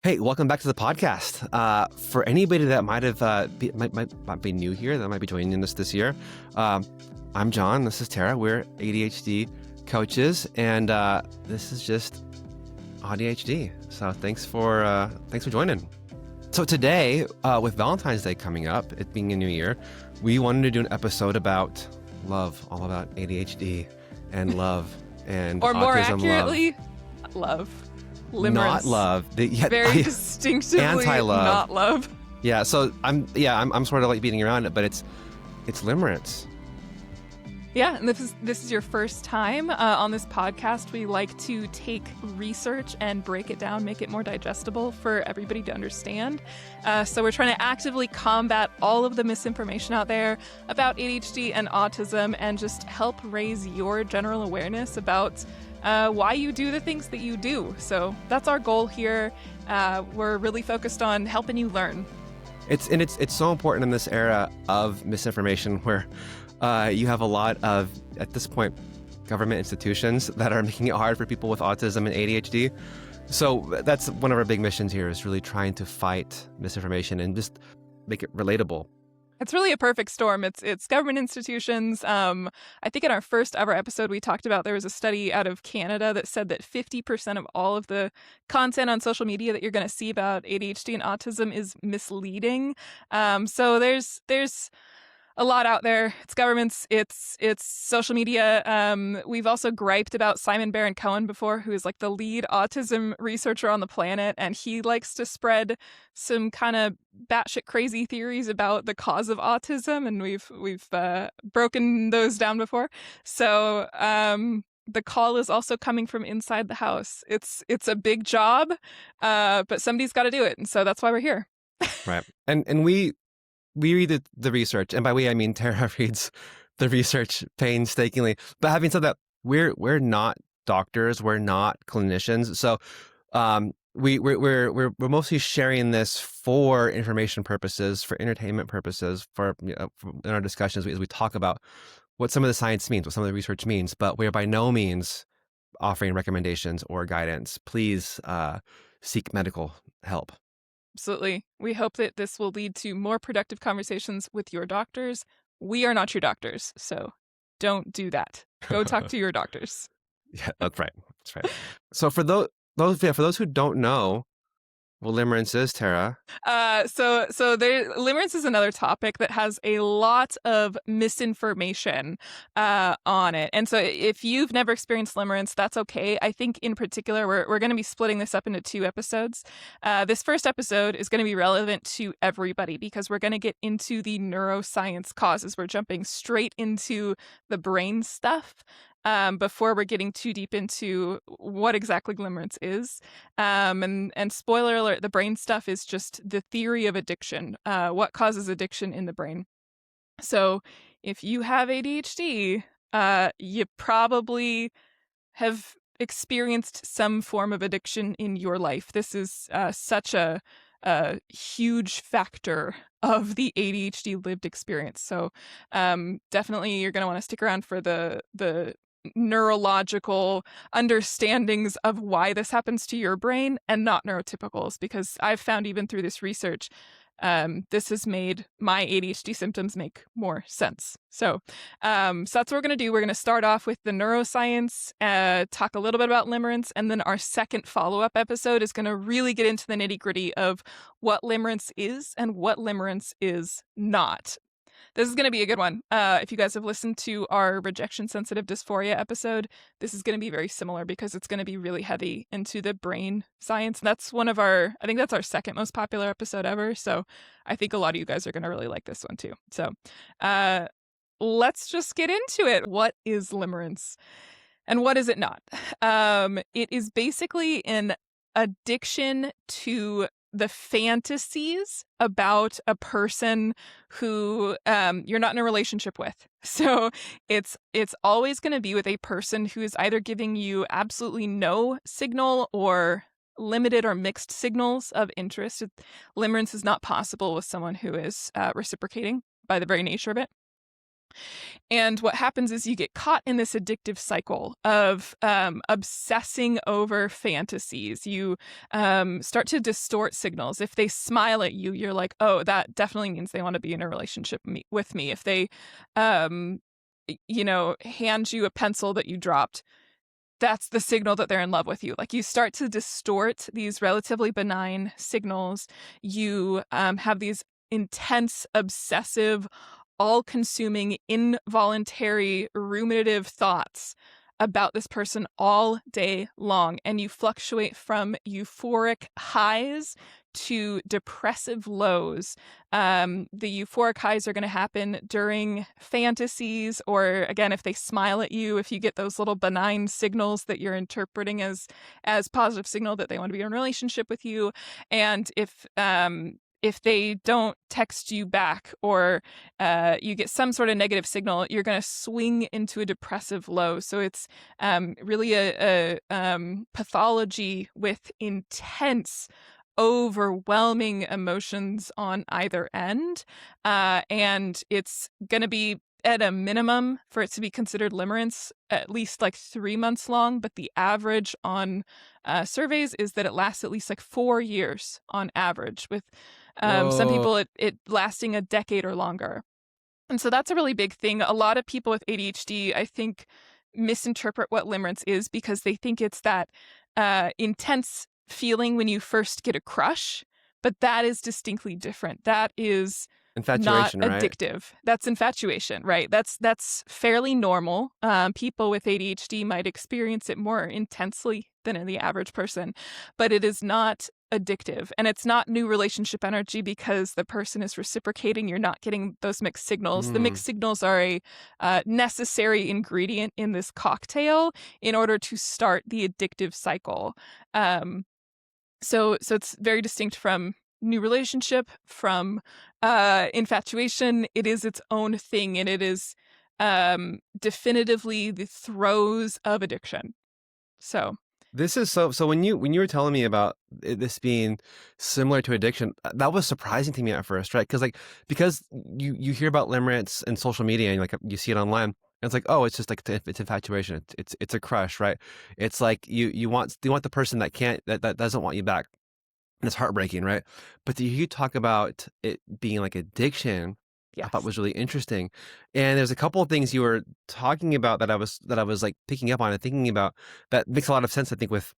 Hey, welcome back to the podcast. For anybody that might be new here, that might be joining us this year, I'm John. This is Tara. We're ADHD coaches, and this is just ADHD. So thanks for joining. So today, with Valentine's Day coming up, it being a new year, we wanted to do an episode about love, all about ADHD and love and or autism, more accurately, love. Limerence. Not love. Very distinctively anti-love. Not love. Yeah, so I'm sort of like beating around it, but it's limerence. Yeah, and this is your first time on this podcast. We like to take research and break it down, make it more digestible for everybody to understand. So we're trying to actively combat all of the misinformation out there about ADHD and autism and just help raise your general awareness about why you do the things that you do. So that's our goal here. We're really focused on helping you learn. It's so important in this era of misinformation where you have a lot of, at this point, government institutions that are making it hard for people with autism and ADHD. So that's one of our big missions here, is really trying to fight misinformation and just make it relatable. It's really a perfect storm. It's government institutions. I think in our first ever episode, we talked about there was a study out of Canada that said that 50% of all of the content on social media that you're going to see about ADHD and autism is misleading. So there's a lot out there. It's governments, it's social media. We've also griped about Simon Baron-Cohen before, who is like the lead autism researcher on the planet, and he likes to spread some kind of batshit crazy theories about the cause of autism, and we've broken those down before. So the call is also coming from inside the house. It's a big job, but somebody's got to do it, and so that's why we're here. Right, and we read the research, and by we I mean Tara reads the research painstakingly. But having said that, we're not doctors, we're not clinicians, so we're mostly sharing this for information purposes, for entertainment purposes, for in our discussions as we talk about what some of the science means, what some of the research means. But we are by no means offering recommendations or guidance. Please seek medical help. Absolutely. We hope that this will lead to more productive conversations with your doctors. We are not your doctors, so don't do that. Go talk to your doctors. Yeah, that's right. That's right. So for those who don't know what limerence is, Tara. Limerence is another topic that has a lot of misinformation on it. And so if you've never experienced limerence, that's okay. I think in particular, we're going to be splitting this up into 2 episodes. This first episode is going to be relevant to everybody because we're going to get into the neuroscience causes. We're jumping straight into the brain stuff. Before we're getting too deep into what exactly limerence is. And spoiler alert, the brain stuff is just the theory of addiction, what causes addiction in the brain. So if you have ADHD, you probably have experienced some form of addiction in your life. This is such a huge factor of the ADHD lived experience. So definitely you're going to want to stick around for the neurological understandings of why this happens to your brain and not neurotypicals, because I've found even through this research, this has made my ADHD symptoms make more sense. So that's what we're going to do. We're going to start off with the neuroscience, talk a little bit about limerence, and then our second follow-up episode is going to really get into the nitty-gritty of what limerence is and what limerence is not. This is going to be a good one. If you guys have listened to our rejection-sensitive dysphoria episode, this is going to be very similar because it's going to be really heavy into the brain science. And that's I think that's our second most popular episode ever. So I think a lot of you guys are going to really like this one too. So let's just get into it. What is limerence and what is it not? It is basically an addiction to the fantasies about a person who you're not in a relationship with. So it's always going to be with a person who is either giving you absolutely no signal or limited or mixed signals of interest. Limerence is not possible with someone who is reciprocating by the very nature of it. And what happens is you get caught in this addictive cycle of obsessing over fantasies. You start to distort signals. If they smile at you, you're like, oh, that definitely means they want to be in a relationship with me. If they, hand you a pencil that you dropped, that's the signal that they're in love with you. Like, you start to distort these relatively benign signals. You have these intense, obsessive, all consuming, involuntary, ruminative thoughts about this person all day long. And you fluctuate from euphoric highs to depressive lows. The euphoric highs are going to happen during fantasies, or again, if they smile at you, if you get those little benign signals that you're interpreting as positive signal that they want to be in a relationship with you. And if they don't text you back, or you get some sort of negative signal, you're going to swing into a depressive low. So it's really a pathology with intense, overwhelming emotions on either end. And it's going to be, at a minimum, for it to be considered limerence, at least like 3 months long. But the average on surveys is that it lasts at least like 4 years on average, with some Whoa. people it lasting a decade or longer. And so that's a really big thing. A lot of people with ADHD, I think, misinterpret what limerence is, because they think it's that intense feeling when you first get a crush, but that is distinctly different. That is not Infatuation, right? addictive. That's infatuation, right? That's fairly normal. People with ADHD might experience it more intensely than the average person, but it is not addictive. And it's not new relationship energy because the person is reciprocating. You're not getting those mixed signals. The Mm. mixed signals are a necessary ingredient in this cocktail in order to start the addictive cycle. So it's very distinct from new relationship, from infatuation. It is its own thing, and it is definitively the throes of addiction. So This is so when you were telling me about this being similar to addiction, that was surprising to me at first, right? Because you hear about limerence in social media, and like you see it online, and it's like, oh, it's just like it's infatuation, it's a crush, right? It's like you want the person that doesn't want you back, and it's heartbreaking, right? But to hear you talk about it being like addiction, I thought yes. was really interesting. And there's a couple of things you were talking about that I was like picking up on and thinking about that makes a lot of sense, I think, with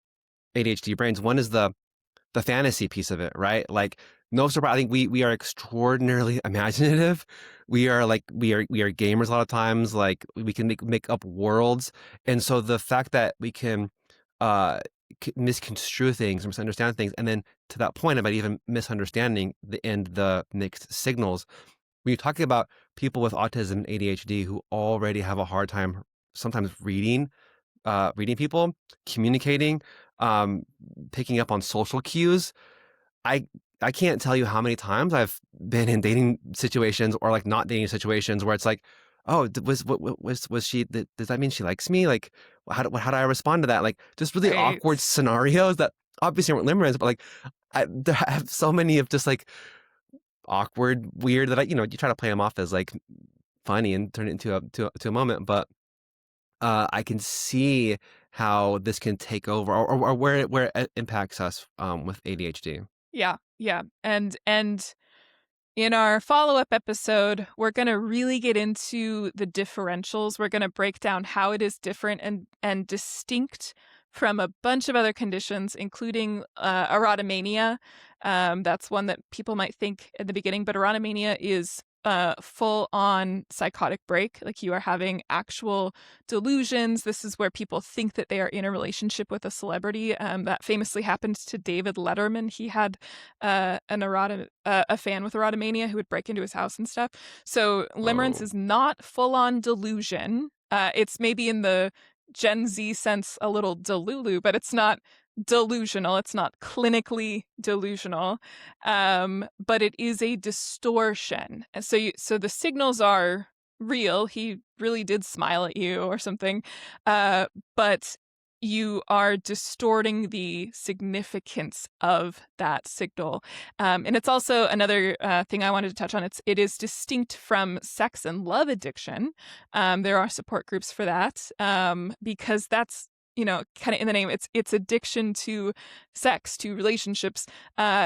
ADHD brains. One is the fantasy piece of it, right? Like, no surprise, I think we are extraordinarily imaginative. We are gamers a lot of times. Like, we can make up worlds, and so the fact that we can uh misconstrue things or misunderstand things, and then to that point about even misunderstanding the mixed signals, when you're talking about people with autism and ADHD who already have a hard time sometimes reading people, communicating, um, picking up on social cues. I I can't tell you how many times I've been in dating situations, or like not dating situations, where it's like, oh, was she? Does that mean she likes me? Like, how do I respond to that? Like, just really awkward Right. scenarios that obviously aren't limerence, but like, I have so many of just like awkward, weird, that you try to play them off as like funny and turn it into a moment, but I can see how this can take over, or where it impacts us with ADHD. Yeah. Yeah. And in our follow-up episode, we're going to really get into the differentials. We're going to break down how it is different and distinct from a bunch of other conditions, including erotomania. That's one that people might think at the beginning, but erotomania is full-on psychotic break. Like, you are having actual delusions. This is where people think that they are in a relationship with a celebrity. That famously happened to David Letterman. He had a fan with erotomania who would break into his house and stuff. So limerence Oh, is not full-on delusion. It's maybe in the Gen Z sense a little delulu, but it's not delusional. It's not clinically delusional, but it is a distortion. And so the signals are real. He really did smile at you or something, but you are distorting the significance of that signal. And it's also another thing I wanted to touch on. It is distinct from sex and love addiction. There are support groups for that, because that's, kind of in the name. It's addiction to sex, to relationships.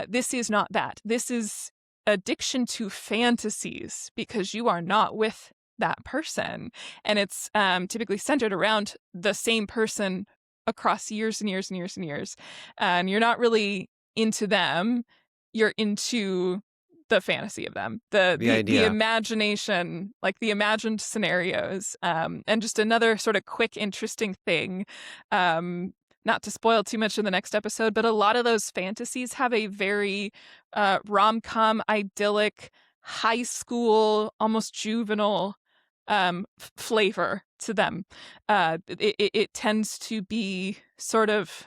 This is not that. This is addiction to fantasies, because you are not with that person, and it's typically centered around the same person across years and years and years and years. And you're not really into them, you're into the fantasy of them, The the idea. imagination, like the imagined scenarios. And just another sort of quick, interesting thing, not to spoil too much in the next episode, but a lot of those fantasies have a very rom-com, idyllic, high school, almost juvenile flavor to them. It tends to be sort of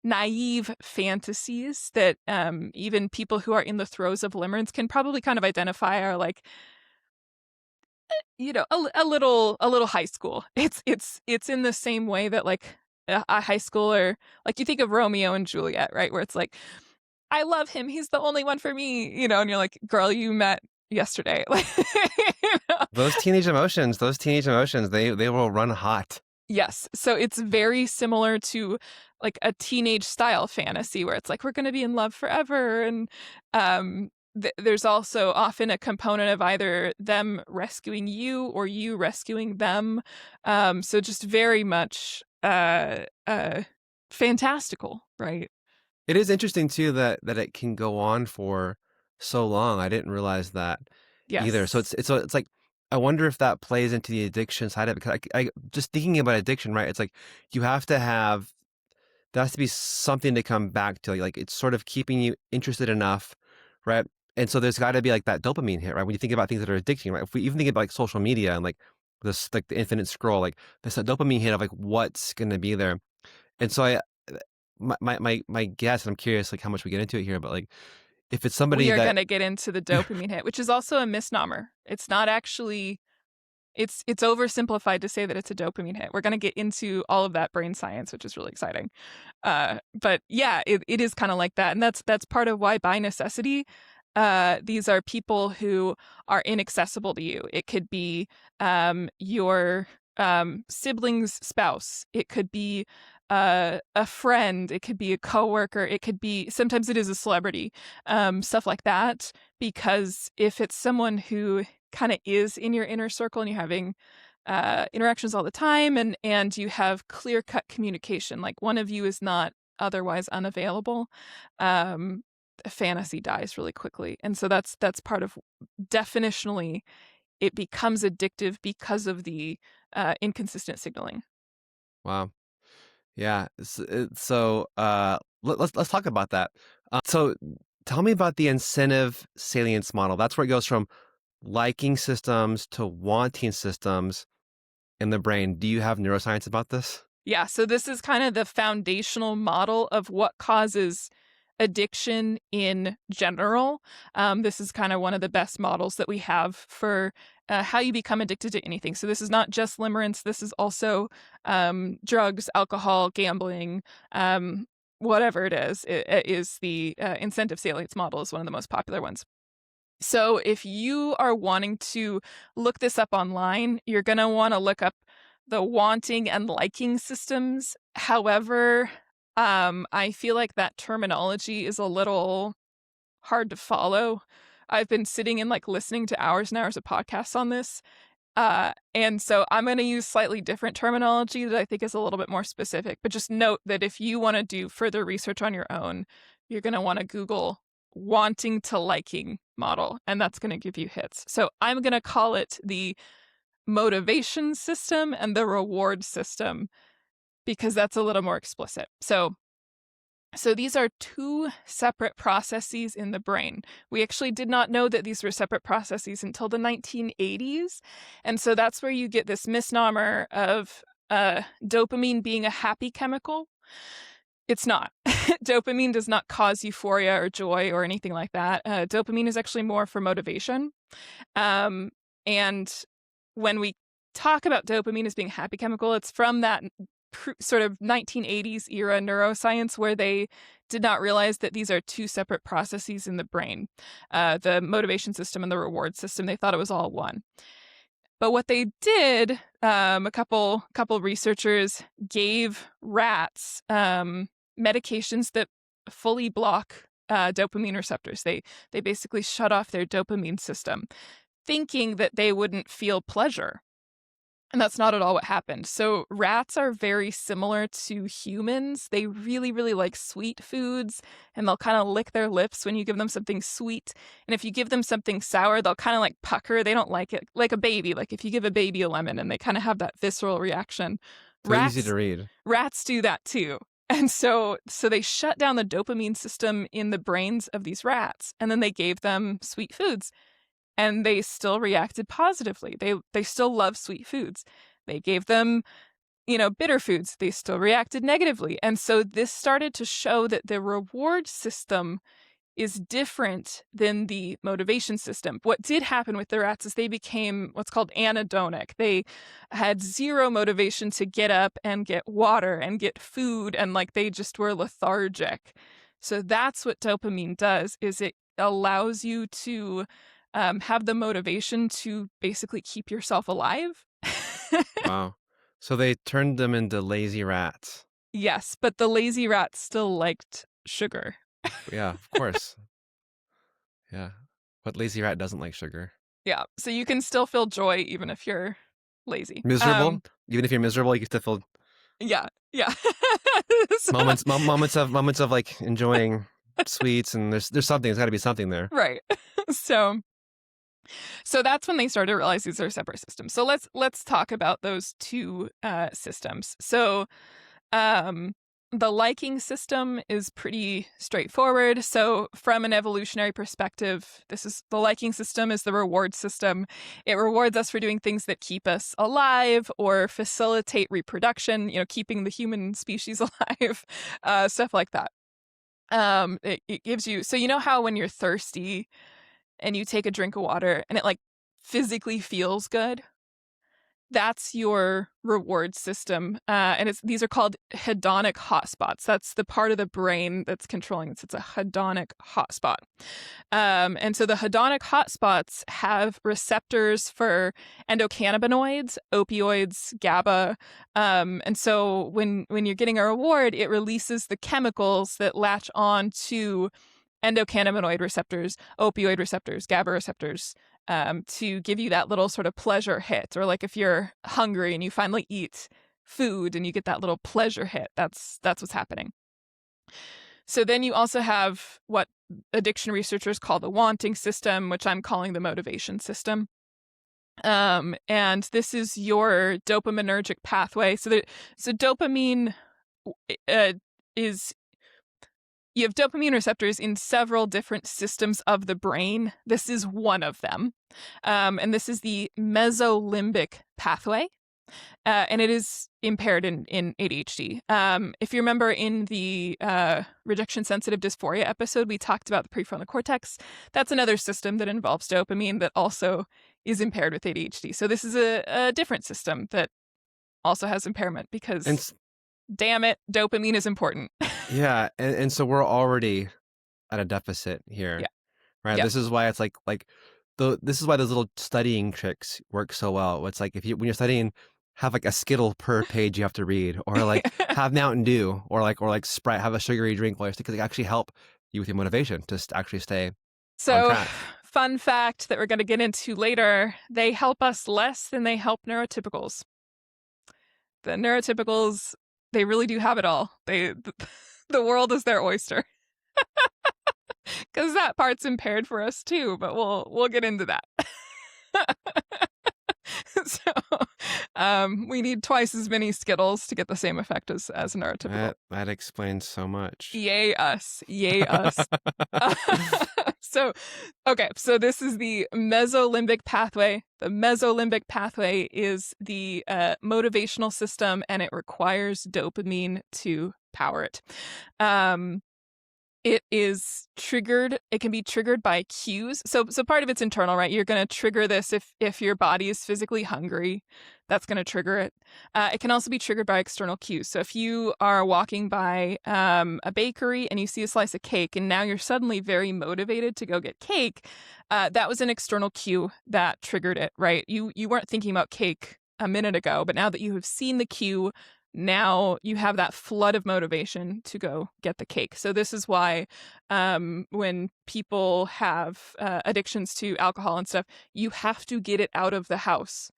naive fantasies that even people who are in the throes of limerence can probably kind of identify are like, a little high school. It's in the same way that like a high schooler, like you think of Romeo and Juliet, right? Where it's like, I love him, he's the only one for me, and you're like, girl, you met yesterday. Like, Those teenage emotions, they will run hot. Yes. So it's very similar to like a teenage style fantasy where it's like, we're going to be in love forever. And there's also often a component of either them rescuing you or you rescuing them. So just very much fantastical, right? It is interesting too that it can go on for so long. I didn't realize that either. So Yes. it's like I wonder if that plays into the addiction side of it. Because I just thinking about addiction, right? It's like you have to have there has to be something to come back to. Like it's sort of keeping you interested enough, right? And so there's got to be like that dopamine hit, right? When you think about things that are addicting, right? If we even think about like social media and like this, like the infinite scroll, like there's a dopamine hit of like what's going to be there. And so my guess, and I'm curious like how much we get into it here, but like if it's somebody We are that going to get into the dopamine hit, which is also a misnomer. It's not actually. It's oversimplified to say that it's a dopamine hit. We're going to get into all of that brain science, which is really exciting. But yeah, it is kind of like that. And that's part of why, by necessity, these are people who are inaccessible to you. It could be your sibling's spouse. It could be a friend. It could be a coworker. It could be, sometimes it is a celebrity, stuff like that. Because if it's someone who kind of is in your inner circle and you're having interactions all the time, and you have clear-cut communication, like one of you is not otherwise unavailable, fantasy dies really quickly. And so that's part of, definitionally, it becomes addictive because of the inconsistent signaling. wow, yeah. So let's talk about that. So tell me about the incentive salience model. That's where it goes from liking systems to wanting systems in the brain. Do you have neuroscience about this? Yeah, so this is kind of the foundational model of what causes addiction in general. This is kind of one of the best models that we have for how you become addicted to anything. So this is not just limerence. This is also drugs, alcohol, gambling, whatever it is. It is the incentive salience model is one of the most popular ones. So if you are wanting to look this up online, you're going to want to look up the wanting and liking systems. However, I feel like that terminology is a little hard to follow. I've been sitting and like listening to hours and hours of podcasts on this. And so I'm going to use slightly different terminology that I think is a little bit more specific. But just note that if you want to do further research on your own, you're going to want to Google wanting to liking model, and that's going to give you hits. So I'm going to call it the motivation system and the reward system because that's a little more explicit. So these are two separate processes in the brain. We actually did not know that these were separate processes until the 1980s. And so that's where you get this misnomer of dopamine being a happy chemical. It's not. Dopamine does not cause euphoria or joy or anything like that. Dopamine is actually more for motivation. And when we talk about dopamine as being a happy chemical, it's from that sort of 1980s era neuroscience where they did not realize that these are two separate processes in the brain, the motivation system and the reward system. They thought it was all one. But what they did, a couple researchers gave rats medications that fully block dopamine receptors. They basically shut off their dopamine system, thinking that they wouldn't feel pleasure. And that's not at all what happened. So rats are very similar to humans. They really, really like sweet foods, and they'll kind of lick their lips when you give them something sweet. And if you give them something sour, they'll kind of like pucker. They don't like it, like a baby. Like if you give a baby a lemon and they kind of have that visceral reaction. So easy to read. Rats do that too. And so they shut down the dopamine system in the brains of these rats, and then they gave them sweet foods. And they still reacted positively. They still love sweet foods. They gave them, bitter foods. They still reacted negatively. And so this started to show that the reward system is different than the motivation system. What did happen with the rats is they became what's called anhedonic. They had zero motivation to get up and get water and get food, and like they just were lethargic. So that's what dopamine does, is it allows you to have the motivation to basically keep yourself alive. Wow. So they turned them into lazy rats. Yes, but the lazy rats still liked sugar. Yeah, of course. Yeah. What lazy rat doesn't like sugar? Yeah, so you can still feel joy even if you're lazy. Miserable? Even if you're miserable, you can still feel Yeah. So- moments of like enjoying sweets, and there's something. There's got to be something there. Right. So that's when they started to realize these are separate systems. So let's talk about those two systems. So the liking system is pretty straightforward. So from an evolutionary perspective, the liking system is the reward system. It rewards us for doing things that keep us alive or facilitate reproduction, keeping the human species alive, stuff like that. It gives you, so how when you're thirsty and you take a drink of water and it like physically feels good, that's your reward system. And these are called hedonic hotspots. That's the part of the brain that's controlling this. It's a hedonic hotspot. And so the hedonic hotspots have receptors for endocannabinoids, opioids, GABA. And so when you're getting a reward, it releases the chemicals that latch on to endocannabinoid receptors, opioid receptors, GABA receptors, to give you that little sort of pleasure hit. Or like if you're hungry and you finally eat food and you get that little pleasure hit, that's what's happening. So then you also have what addiction researchers call the wanting system, which I'm calling the motivation system. And this is your dopaminergic pathway. So dopamine is... You have dopamine receptors in several different systems of the brain. This is one of them. And this is the mesolimbic pathway. And it is impaired in ADHD. If you remember in the rejection-sensitive dysphoria episode, we talked about the prefrontal cortex. That's another system that involves dopamine that also is impaired with ADHD. So this is a different system that also has impairment because... damn it, dopamine is important. Yeah, and so we're already at a deficit here. Yeah. Right? Yeah. This is why it's like this is why those little studying tricks work so well. It's like when you're studying, have like a Skittle per page you have to read, or like have Mountain Dew, or like Sprite, have a sugary drink while you're, because they actually help you with your motivation to actually stay on track. Fun fact that we're going to get into later, they help us less than they help neurotypicals. The neurotypicals, they really do have it all. The world is their oyster. Because that part's impaired for us too, but we'll get into that. So we need twice as many Skittles to get the same effect as a neurotypical. That explains so much. Yay us. So this is the mesolimbic pathway. The mesolimbic pathway is the motivational system, and it requires dopamine to power it. It is triggered. It can be triggered by cues. So part of it's internal, right? You're going to trigger this if your body is physically hungry. That's going to trigger it. It can also be triggered by external cues. So if you are walking by a bakery and you see a slice of cake, and now you're suddenly very motivated to go get cake, that was an external cue that triggered it, right? You weren't thinking about cake a minute ago, but now that you have seen the cue, now you have that flood of motivation to go get the cake. So this is why when people have addictions to alcohol and stuff, you have to get it out of the house,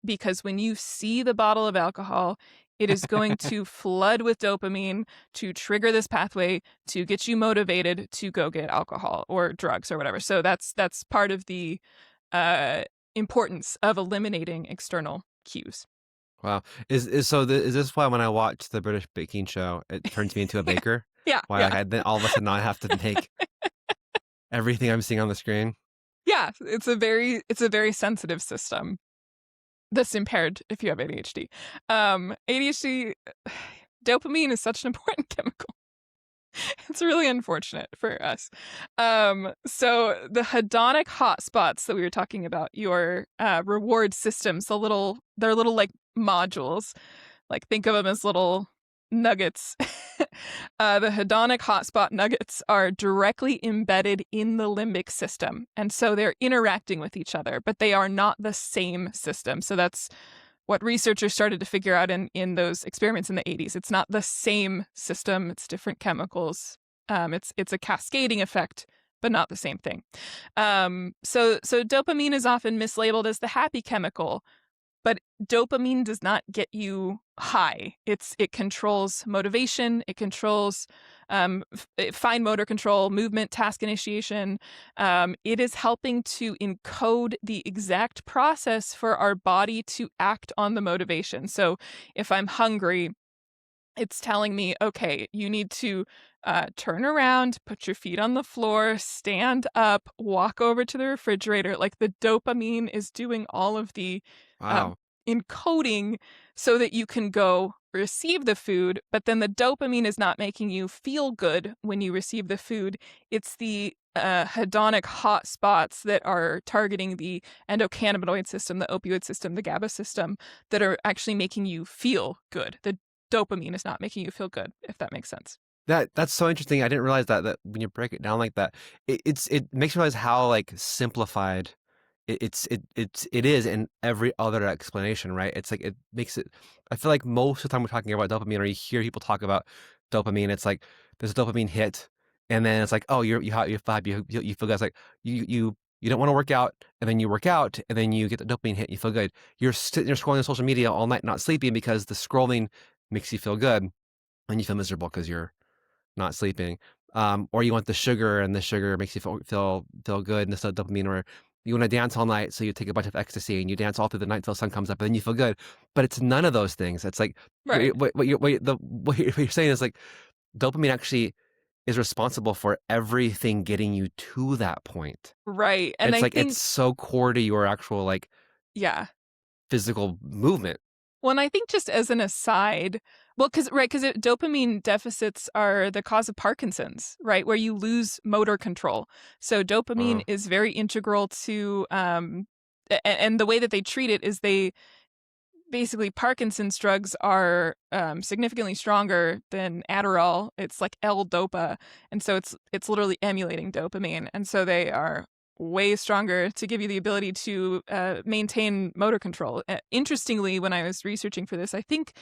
because when you see the bottle of alcohol, it is going to flood with dopamine to trigger this pathway to get you motivated to go get alcohol or drugs or whatever. So that's part of the importance of eliminating external cues. Wow. Is this why when I watch the British baking show, it turns me into a baker? Yeah, Why yeah. like I then all of a sudden I have to make everything I'm seeing on the screen? Yeah, it's a very sensitive system that's impaired if you have ADHD. ADHD, dopamine is such an important chemical. It's really unfortunate for us. So the hedonic hotspots that we were talking about, your reward systems, they're little like modules. Like think of them as little nuggets. The hedonic hotspot nuggets are directly embedded in the limbic system. And so they're interacting with each other, but they are not the same system. So that's what researchers started to figure out in those experiments in the 80s. It's not the same system. It's different chemicals. It's a cascading effect, but not the same thing. So dopamine is often mislabeled as the happy chemical, but dopamine does not get you high. It controls motivation. It controls fine motor control, movement, task initiation. It is helping to encode the exact process for our body to act on the motivation. So if I'm hungry, it's telling me, okay, you need to turn around, put your feet on the floor, stand up, walk over to the refrigerator. Like the dopamine is doing all of the um, Wow. encoding so that you can go receive the food, but then the dopamine is not making you feel good when you receive the food. It's the hedonic hot spots that are targeting the endocannabinoid system, the opioid system, the GABA system, that are actually making you feel good. The dopamine is not making you feel good, if that makes sense. That's so interesting. I didn't realize that when you break it down like that, it makes me realize how like simplified it is in every other explanation, right? It's like it makes it. I feel like most of the time we're talking about dopamine, or you hear people talk about dopamine, it's like there's a dopamine hit, and then it's like, oh, you vibe, you feel good. It's like you don't want to work out, and then you work out, and then you get the dopamine hit, you feel good. You're scrolling on social media all night, not sleeping because the scrolling makes you feel good, and you feel miserable because you're not sleeping. Or you want the sugar, and the sugar makes you feel good, and it's a dopamine. Or you want to dance all night, so you take a bunch of ecstasy and you dance all through the night till the sun comes up, and then you feel good. But it's none of those things. It's like Right. what you're saying is like dopamine actually is responsible for everything getting you to that point. Right. And It's I like think, it's so core to your actual like yeah. physical movement. Well, and I think just as an aside, well, because dopamine deficits are the cause of Parkinson's, right, where you lose motor control. So dopamine Oh, is very integral to, and the way that they treat it is they basically Parkinson's drugs are significantly stronger than Adderall. It's like L-Dopa, and so it's literally emulating dopamine, and so they are way stronger to give you the ability to maintain motor control. Interestingly, when I was researching for this, I think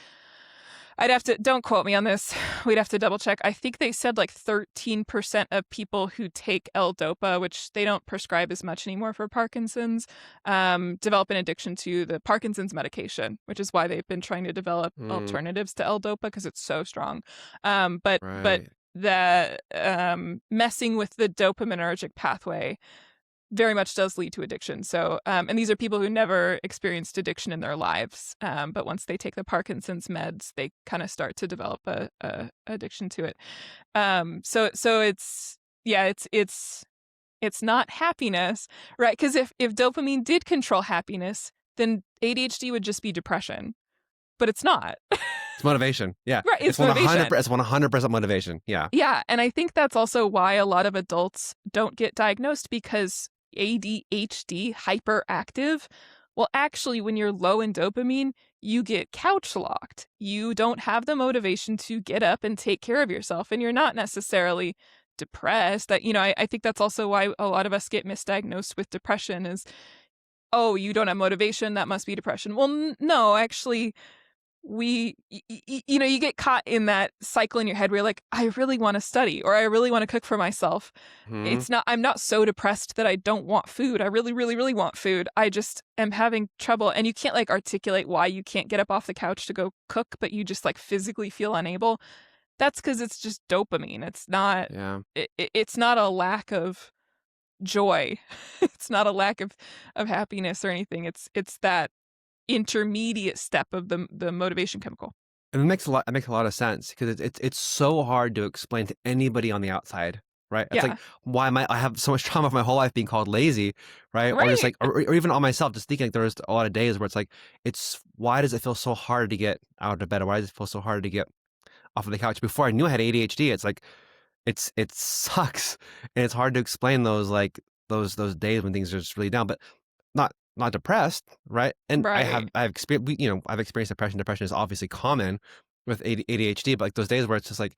I'd have to, don't quote me on this, we'd have to double check. I think they said like 13% of people who take L-Dopa, which they don't prescribe as much anymore for Parkinson's, develop an addiction to the Parkinson's medication, which is why they've been trying to develop mm, alternatives to L-Dopa because it's so strong. But right. the messing with the dopaminergic pathway very much does lead to addiction. So, and these are people who never experienced addiction in their lives, but once they take the Parkinson's meds, they kind of start to develop a addiction to it. So it's yeah, it's not happiness, right? Because if dopamine did control happiness, then ADHD would just be depression, but it's not. It's motivation. Yeah. Right, It's it's 100 motivation. it's 100% motivation. Yeah. Yeah, and I think that's also why a lot of adults don't get diagnosed because ADHD, hyperactive, well, actually, when you're low in dopamine, you get couch locked. You don't have the motivation to get up and take care of yourself, and you're not necessarily depressed. I think that's also why a lot of us get misdiagnosed with depression is, oh, you don't have motivation, that must be depression. Well, no, actually, you get caught in that cycle in your head where you're like, I really want to study or I really want to cook for myself. Hmm. I'm not so depressed that I don't want food. I really, really, really want food. I just am having trouble. And you can't like articulate why you can't get up off the couch to go cook, but you just like physically feel unable. That's because it's just dopamine. Yeah. It's not a lack of joy. It's not a lack of happiness or anything. It's that intermediate step of the motivation chemical. And it makes a lot of sense because it's so hard to explain to anybody on the outside, right? It's like Yeah. why am I have so much trauma of my whole life being called lazy, right? Or just Right. like or even on myself, just thinking like there was a lot of days where it's like it's why does it feel so hard to get out of bed? Or why does it feel so hard to get off of the couch? Before I knew I had ADHD, it's like it sucks and it's hard to explain those like those days when things are just really down. But not depressed, right? And Right. I've experienced I've experienced depression. Depression is obviously common with ADHD, but like those days where it's just like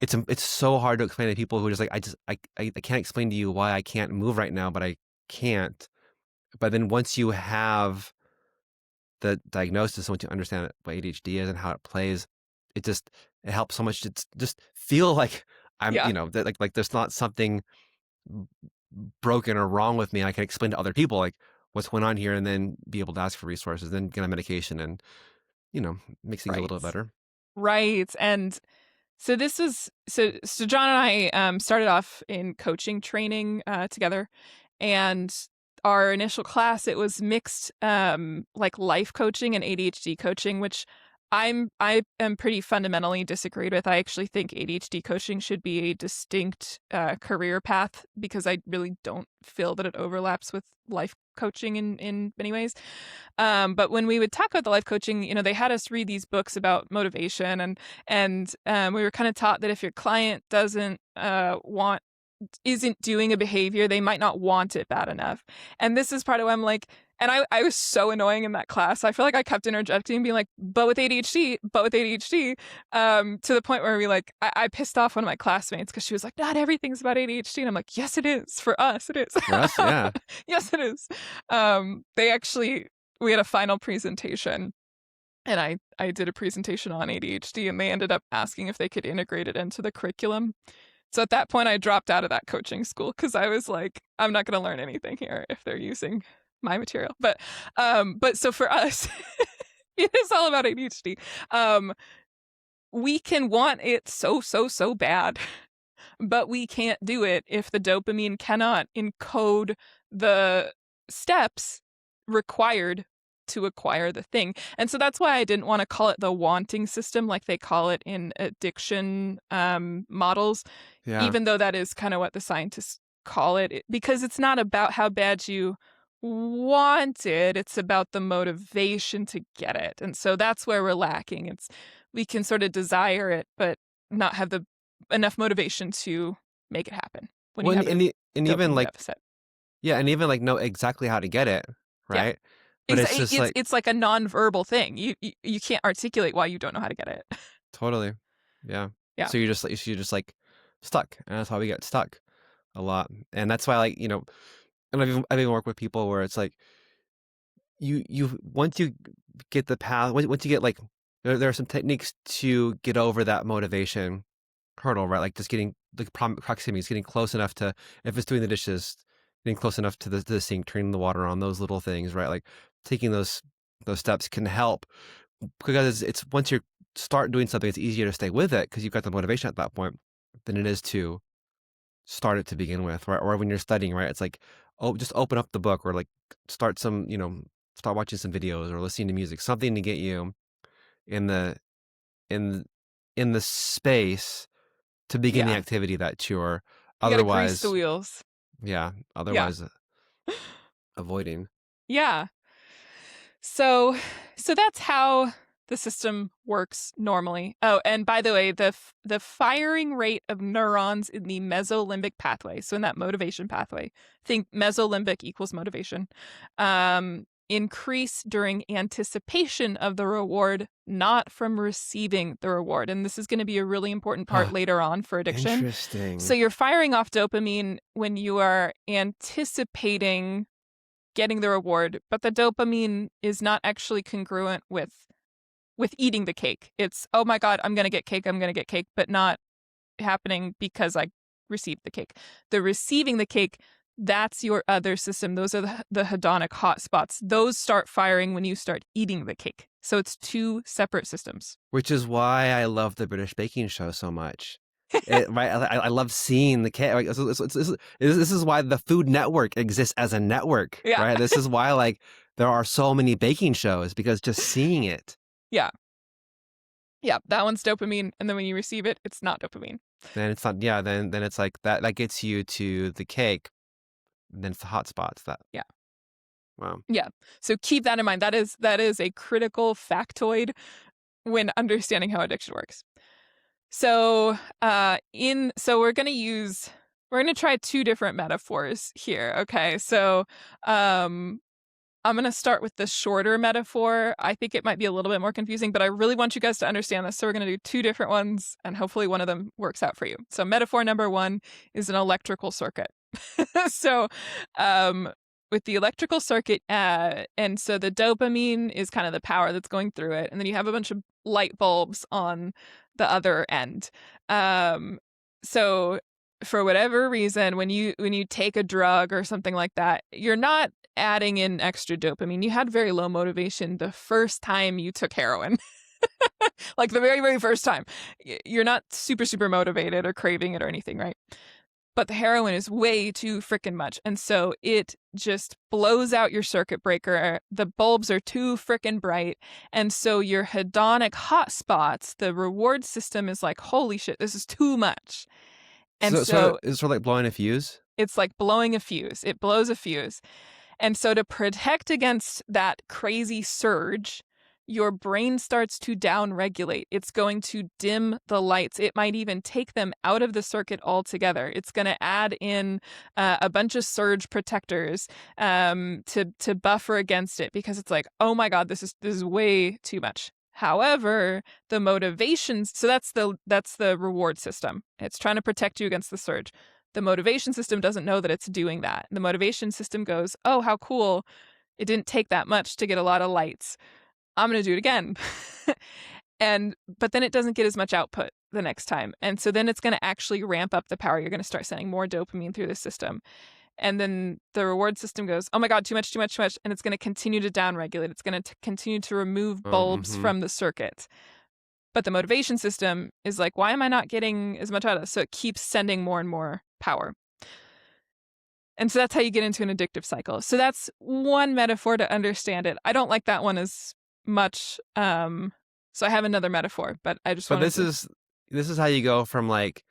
it's so hard to explain to people who are just like I can't explain to you why I can't move right now, but I can't. But then once you have the diagnosis, once you understand what ADHD is and how it plays, it helps so much to just feel like I'm Yeah. that like there's not something broken or wrong with me. I can explain to other people like what's going on here and then be able to ask for resources, then get on medication and, makes things a Right. little bit better. Right. And so John and I started off in coaching training together, and our initial class it was mixed like life coaching and ADHD coaching, which I am pretty fundamentally disagreed with. I actually think ADHD coaching should be a distinct career path because I really don't feel that it overlaps with life coaching in many ways. But when we would talk about the life coaching, they had us read these books about motivation, and we were kind of taught that if your client doesn't want isn't doing a behavior, they might not want it bad enough. And this is part of why I'm like, and I was so annoying in that class. I feel like I kept interjecting and being like, but with ADHD, to the point where I pissed off one of my classmates because she was like, not everything's about ADHD. And I'm like, yes, it is. For us, it is. For us, yeah. Yes, it is. We had a final presentation and I did a presentation on ADHD and they ended up asking if they could integrate it into the curriculum. So at that point, I dropped out of that coaching school because I was like, I'm not going to learn anything here if they're using my material. But so for us, it is all about ADHD. We can want it so, so, so bad, but we can't do it if the dopamine cannot encode the steps required to acquire the thing. And so that's why I didn't want to call it the wanting system like they call it in addiction models, Yeah. even though that is kind of what the scientists call it, because it's not about how bad you want it, it's about the motivation to get it. And so that's where we're lacking. We can sort of desire it, but not have the enough motivation to make it happen when you Well, have a and even dopamine like, deficit. yeah, and even like know exactly how to get it, Yeah. right? But it's just like, It's like a nonverbal thing. You can't articulate why you don't know how to get it. totally. Yeah. Yeah. So you're just like stuck. And that's how we get stuck a lot. And that's why, like, and I've even worked with people where it's like, once you get the path, once you get like, there are some techniques to get over that motivation hurdle, right? Like just getting like proximity, is getting close enough to, if it's doing the dishes, getting close enough to the sink, turning the water on, those little things, right? Like taking those steps can help because it's once you start doing something, it's easier to stay with it because you've got the motivation at that point than it is to start it to begin with, right? Or when you're studying, right? It's like, oh, just open up the book or like start start watching some videos or listening to music, something to get you in the in in the space to begin the Yeah. activity that you're You got to grease the otherwise, wheels. yeah, Yeah. otherwise avoiding. Yeah. So so that's how the system works normally. Oh, and by the way, the firing rate of neurons in the mesolimbic pathway, so in that motivation pathway, think mesolimbic equals motivation, increase during anticipation of the reward, not from receiving the reward. And this is going to be a really important part Huh. later on for addiction. Interesting. So you're firing off dopamine when you are anticipating getting the reward, but the dopamine is not actually congruent with eating the cake. It's, oh my God, I'm going to get cake, but not happening because I received the cake. The receiving the cake, that's your other system. Those are the hedonic hotspots. Those start firing when you start eating the cake. So it's two separate systems. Which is why I love the British baking show so much. Right, I love seeing the cake. Like, this is why the Food Network exists as a network. Yeah. Right. This is why like there are so many baking shows, because just seeing it. Yeah. Yeah, that one's dopamine, and then when you receive it, it's not dopamine. Then it's not. Yeah. Then it's like that gets you to the cake. And then it's the hot spots. That. Yeah. Wow. Yeah. So keep that in mind. That is a critical factoid when understanding how addiction works. So we're gonna try two different metaphors here. Okay. So I'm going to start with the shorter metaphor. I think it might be a little bit more confusing, but I really want you guys to understand this. So we're going to do two different ones, and hopefully one of them works out for you. So metaphor number one is an electrical circuit. So with the electrical circuit, and so the dopamine is kind of the power that's going through it. And then you have a bunch of light bulbs on the other end. So for whatever reason, when you take a drug or something like that, you're not adding in extra dopamine. You had very low motivation the first time you took heroin. Like the very, very first time. You're not super, super motivated or craving it or anything, right? But the heroin is way too freaking much. And so it just blows out your circuit breaker. The bulbs are too freaking bright. And so your hedonic hotspots, the reward system is like, holy shit, this is too much. And so it's sort of like blowing a fuse. It's like blowing a fuse. It blows a fuse. And so to protect against that crazy surge, your brain starts to downregulate. It's going to dim the lights. It might even take them out of the circuit altogether. It's going to add in a bunch of surge protectors to buffer against it, because it's like, oh my God, this is way too much. However, the motivations, so that's the reward system. It's trying to protect you against the surge. The motivation system doesn't know that it's doing that. The motivation system goes, oh, how cool. It didn't take that much to get a lot of lights. I'm going to do it again. But then it doesn't get as much output the next time. And so then it's going to actually ramp up the power. You're going to start sending more dopamine through the system. And then the reward system goes, oh my God, too much. And it's going to continue to downregulate. It's going to continue to remove bulbs from the circuit. But the motivation system is like, why am I not getting as much out of this? So it keeps sending more and more power. And so that's how you get into an addictive cycle. So that's one metaphor to understand it. I don't like that one as much. So I have another metaphor, but I just want this is how you go from like,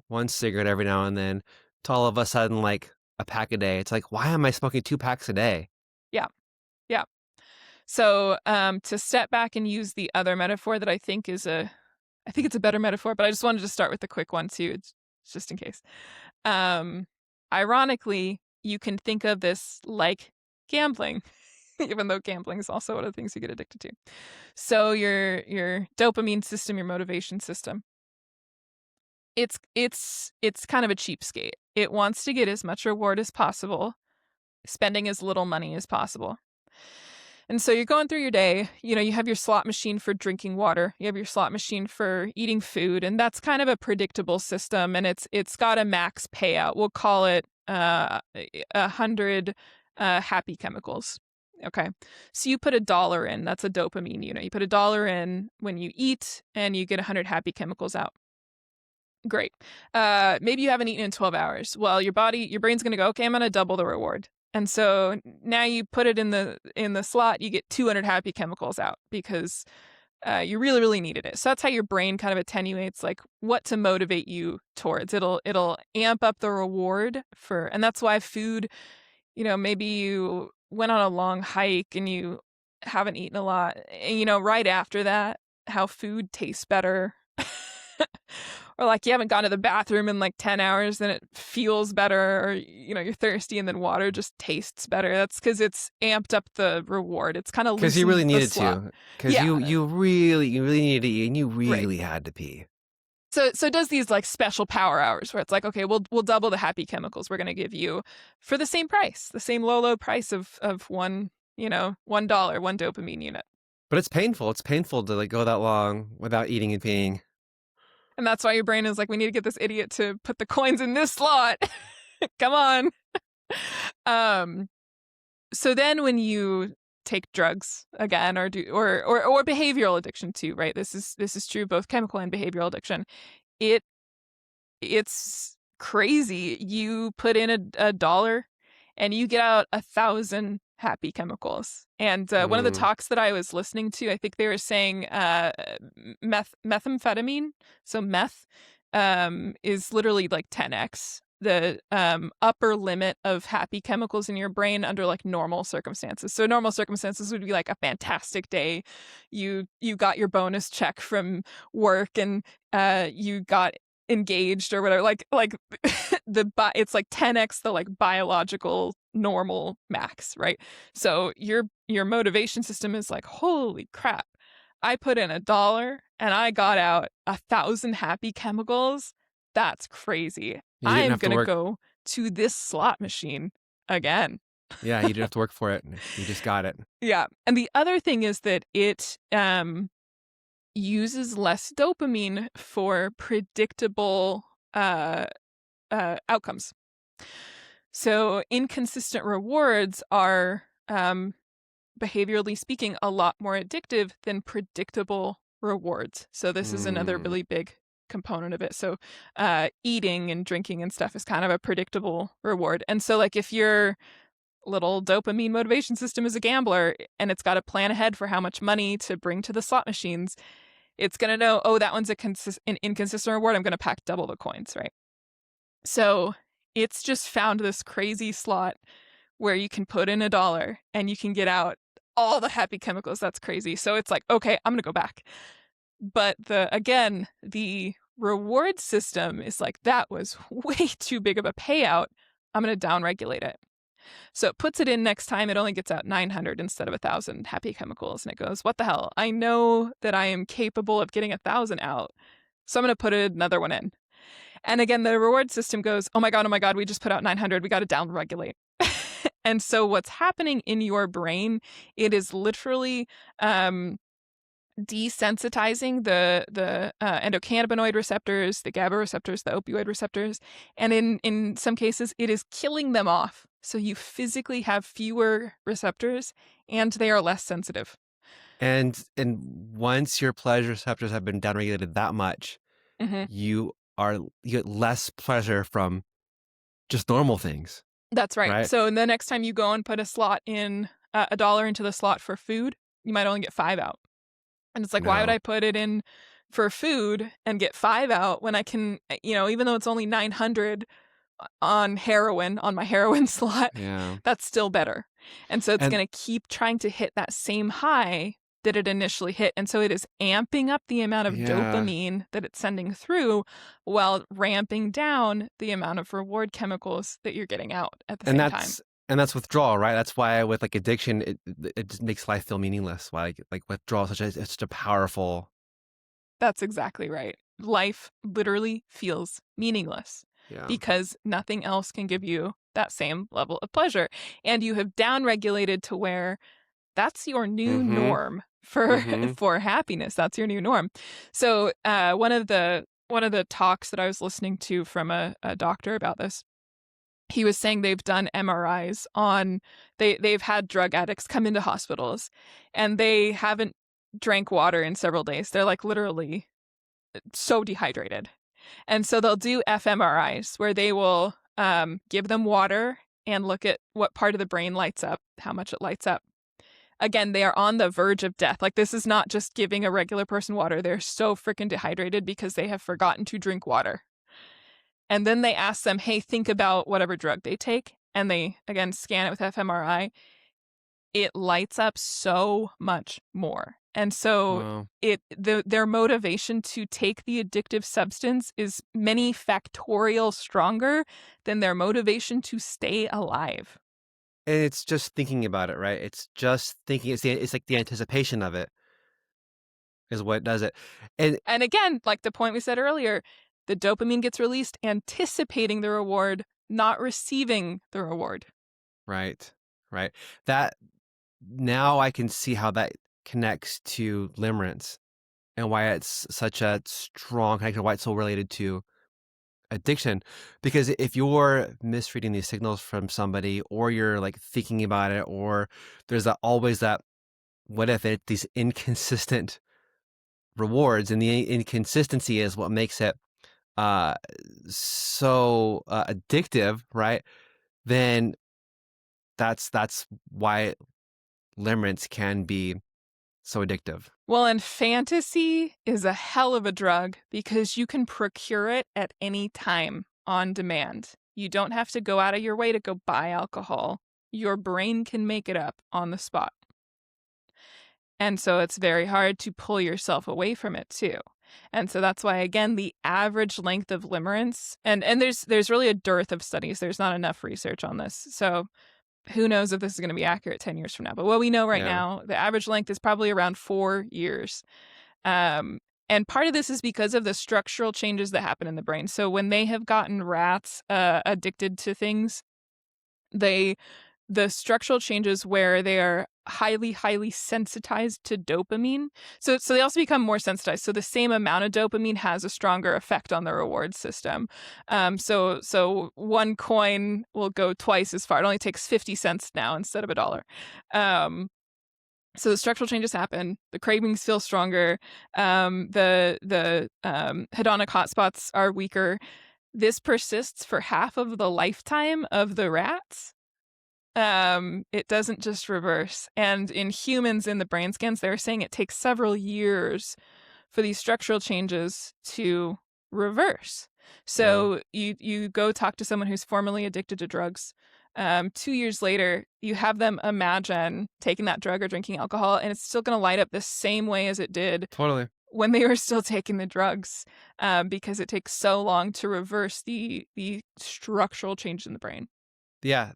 one cigarette every now and then to all of a sudden like a pack a day. It's like, why am I smoking 2 packs a day? Yeah. Yeah. So to step back and use the other metaphor that I think it's a better metaphor, but I just wanted to start with the quick one too, just in case. Ironically, you can think of this like gambling, even though gambling is also one of the things you get addicted to. So your dopamine system, your motivation system, it's kind of a cheapskate. It wants to get as much reward as possible, spending as little money as possible. And so you're going through your day, you have your slot machine for drinking water, you have your slot machine for eating food, and that's kind of a predictable system, and it's got a max payout. We'll call it 100 happy chemicals. Okay. So you put $1 in, that's a dopamine unit. You put $1 in when you eat and you get 100 happy chemicals out. Great. Maybe you haven't eaten in 12 hours. Well, your brain's going to go, okay, I'm going to double the reward. And so now you put it in the slot, you get 200 happy chemicals out because you really, really needed it. So that's how your brain kind of attenuates like what to motivate you towards. It'll amp up the reward and that's why food, maybe you went on a long hike and you haven't eaten a lot, and, right after that, how food tastes better. Or like you haven't gone to the bathroom in like 10 hours and it feels better, or you're thirsty and then water just tastes better. That's because it's amped up the reward. It's kind of Because you really loosened the needed slot. to. Because Yeah, you really needed to eat, and you right. really had to pee. So it does these like special power hours where it's like, okay, we'll double the happy chemicals we're gonna give you for the same price, the same low price of one, $1, one dopamine unit. But it's painful. It's painful to like go that long without eating and peeing. And that's why your brain is like, we need to get this idiot to put the coins in this slot. Come on. Um, so then when you take drugs again, or behavioral addiction too, right? This is true, both chemical and behavioral addiction. It's crazy. You put in a dollar and you get out 1,000 happy chemicals. And one of the talks that I was listening to, I think they were saying methamphetamine, so meth, is literally like 10x the upper limit of happy chemicals in your brain under like normal circumstances. So normal circumstances would be like a fantastic day. You got your bonus check from work, and you got engaged or whatever, like it's like 10x the like biological normal max, right? So your motivation system is like, holy crap, I put in $1 and I got out 1,000 happy chemicals. That's crazy. You I didn't am have to gonna work. go to this slot machine again. Yeah, you didn't have to work for it. You just got it. Yeah. And the other thing is that it uses less dopamine for predictable outcomes. So inconsistent rewards are, behaviorally speaking, a lot more addictive than predictable rewards. So this is another Mm. really big component of it. So eating and drinking and stuff is kind of a predictable reward. And so like if your little dopamine motivation system is a gambler and it's got a plan ahead for how much money to bring to the slot machines, it's going to know, oh, that one's an inconsistent reward. I'm going to pack double the coins, right? So it's just found this crazy slot where you can put in $1 and you can get out all the happy chemicals. That's crazy. So it's like, okay, I'm going to go back. But the reward system is like, that was way too big of a payout. I'm going to downregulate it. So it puts it in next time. It only gets out 900 instead of 1,000 happy chemicals. And it goes, what the hell? I know that I am capable of getting 1,000 out. So I'm going to put another one in. And again, the reward system goes, oh my God, we just put out 900. We got to downregulate. And so what's happening in your brain, it is literally desensitizing the endocannabinoid receptors, the GABA receptors, the opioid receptors. And in some cases, it is killing them off. So you physically have fewer receptors and they are less sensitive. And once your pleasure receptors have been downregulated that much, Mm-hmm. you get less pleasure from just normal things, That's right. right? So the next time you go and put a slot in, $1 into the slot for food, you might only get 5 out. And it's like, why would No. I put it in for food and get 5 out when I can, even though it's only 900 on my heroin slot, Yeah. that's still better. And so it's And going to keep trying to hit that same high that it initially hit. And so it is amping up the amount of dopamine that it's sending through while ramping down the amount of reward chemicals that you're getting out at the same time. And that's withdrawal, right? That's why with like addiction, it just makes life feel meaningless. Why like withdrawal is such a powerful. That's exactly right. Life literally feels meaningless because nothing else can give you that same level of pleasure. And you have downregulated to where that's your new norm for for happiness. That's your new norm. So one of the talks that I was listening to from a doctor about this, he was saying they've done MRIs on they've had drug addicts come into hospitals and they haven't drank water in several days. They're like literally so dehydrated. And so they'll do fMRIs where they will give them water and look at what part of the brain lights up, how much it lights up. Again, they are on the verge of death. Like, this is not just giving a regular person water. They're so freaking dehydrated because they have forgotten to drink water. And then they ask them, hey, think about whatever drug they take. And they, again, scan it with fMRI. it lights up so much more. And so Well, their motivation to take the addictive substance is many factorial stronger than their motivation to stay alive. and it's just thinking about it, right? It's just thinking. It's like the anticipation of it is what does it. And And again, like the point we said earlier, the dopamine gets released anticipating the reward, not receiving the reward. right, right. That now I can see how that connects to limerence and why it's such a strong connection, why it's so related to addiction. Because if you're misreading these signals from somebody, or you're like thinking about it, or there's always that what if it these inconsistent rewards, and the inconsistency is what makes it uh so addictive, right? Then that's why limerence can be so addictive. Well, and fantasy is a hell of a drug because you can procure it at any time on demand. You don't have to go out of your way to go buy alcohol. Your brain can make it up on the spot. And so it's very hard to pull yourself away from it too. And so that's why, again, the average length of limerence, and there's really a dearth of studies. There's not enough research on this. So who knows if this is going to be accurate 10 years from now. But what we know right Yeah, now, the average length is probably around 4 years. Um, and part of this is because of the structural changes that happen in the brain. So when they have gotten rats addicted to things, they the structural changes where they are highly sensitized to dopamine. So they also become more sensitized. So the same amount of dopamine has a stronger effect on the reward system. So one coin will go twice as far. It only takes 50 cents now instead of $1. So the structural changes happen. The cravings feel stronger. The hedonic hotspots are weaker. This persists for half of the lifetime of the rats. It doesn't just reverse. And in humans, in the brain scans, they're saying it takes several years for these structural changes to reverse. wow, So you go talk to someone who's formerly addicted to drugs. 2 years later, you have them imagine taking that drug or drinking alcohol, and it's still going to light up the same way as it did totally. when they were still taking the drugs, because it takes so long to reverse the structural change in the brain. Yeah,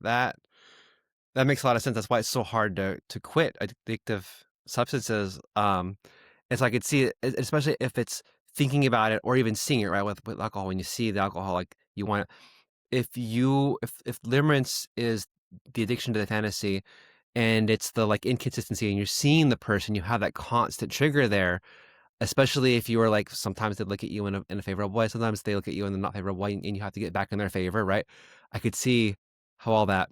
that makes a lot of sense. That's why it's so hard to quit addictive substances. It's like I could see it, especially if it's thinking about it or even seeing it, right? With alcohol, when you see the alcohol, like you want it. If limerence is the addiction to the fantasy, and it's the like inconsistency, and you're seeing the person, you have that constant trigger there. Especially if you were like, sometimes they look at you in a favorable way, sometimes they look at you in a not favorable way, and you have to get back in their favor, right? I could see how all that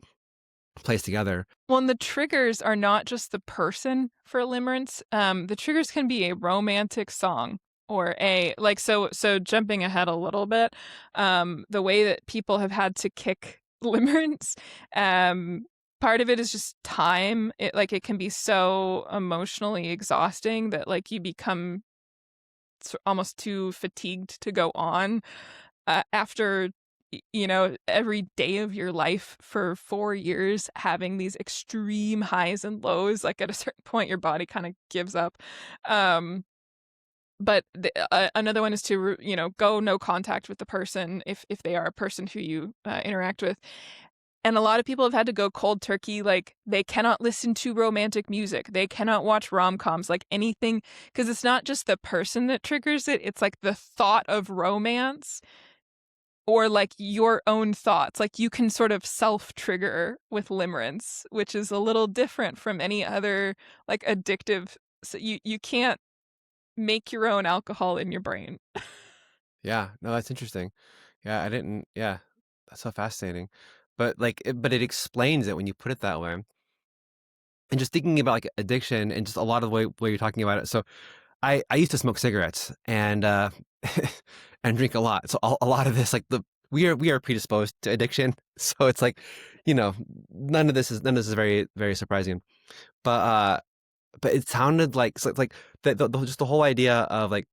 plays together. Well, and the triggers are not just the person for limerence. The triggers can be a romantic song or a like so jumping ahead a little bit, the way that people have had to kick limerence, part of it is just time. It can be so emotionally exhausting that like you become almost too fatigued to go on after every day of your life for 4 years having these extreme highs and lows. Like at a certain point your body kind of gives up. But another one is to go no contact with the person if they are a person who you interact with. And a lot of people have had to go cold turkey. Like they cannot listen to romantic music, they cannot watch rom-coms, like anything, because it's not just the person that triggers it, it's like the thought of romance or like your own thoughts. Like you can sort of self-trigger with limerence, which is a little different from any other like addictive. So you can't make your own alcohol in your brain. Yeah, no, that's interesting. Yeah, I didn't. Yeah, that's so fascinating. But but it explains it when you put it that way. And just thinking about like addiction and just a lot of the way you're talking about it. So I used to smoke cigarettes and and drink a lot. So a lot of this, like we are predisposed to addiction. So it's like, none of this is very very surprising. But but it sounded like, so it's like just the whole idea of like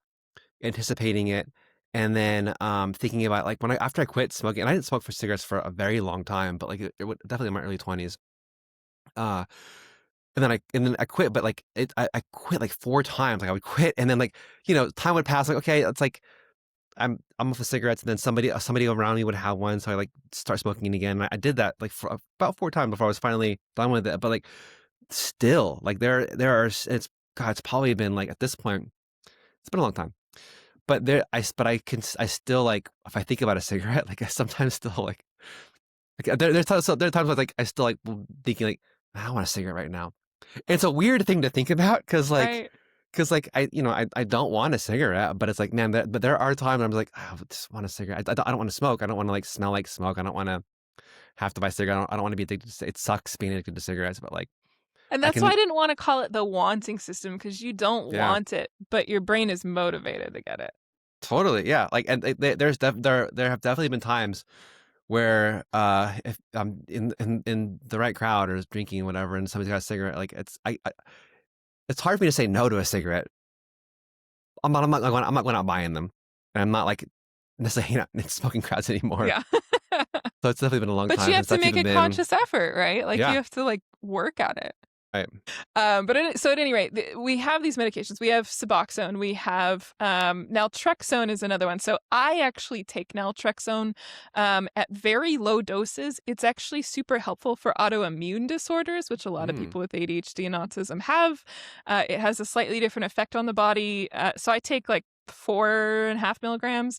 anticipating it, and then thinking about like after I quit smoking, and I didn't smoke for cigarettes for a very long time, but like it definitely in my early 20s. and then I quit, but like I quit like 4 times. Like I would quit, and then like time would pass. Like okay, it's like I'm off of cigarettes, and then somebody around me would have one, so I like start smoking again. I did that like for about 4 times before I was finally done with it. But like still, like it's God, it's probably been like at this point, it's been a long time. But I still like if I think about a cigarette, like I sometimes still like there are times where like I still like thinking like I want a cigarette right now. It's a weird thing to think about Right. because like I don't want a cigarette, but it's like man, but there are times I'm like I just want a cigarette. I don't want to smoke. I don't want to like smell like smoke. I don't want to have to buy cigarette. I don't want to be addicted to. It sucks being addicted to cigarettes, but like And I that's why can I didn't want to call it the wanting system, because you don't yeah want it, but your brain is motivated to get it. totally yeah like and there have definitely been times where if I'm in the right crowd or drinking whatever and somebody's got a cigarette like it's hard for me to say no to a cigarette. I'm not going out buying them, and I'm not like necessarily not in smoking crowds anymore. Yeah. So it's definitely been a long But time you have since to that's make even a been conscious effort, right? Like you yeah have to like work at it. right. So at any rate, we have these medications. We have Suboxone. We have naltrexone is another one. So I actually take naltrexone at very low doses. It's actually super helpful for autoimmune disorders, which a lot of Mm, people with ADHD and autism have. It has a slightly different effect on the body. So I take like 4.5 milligrams.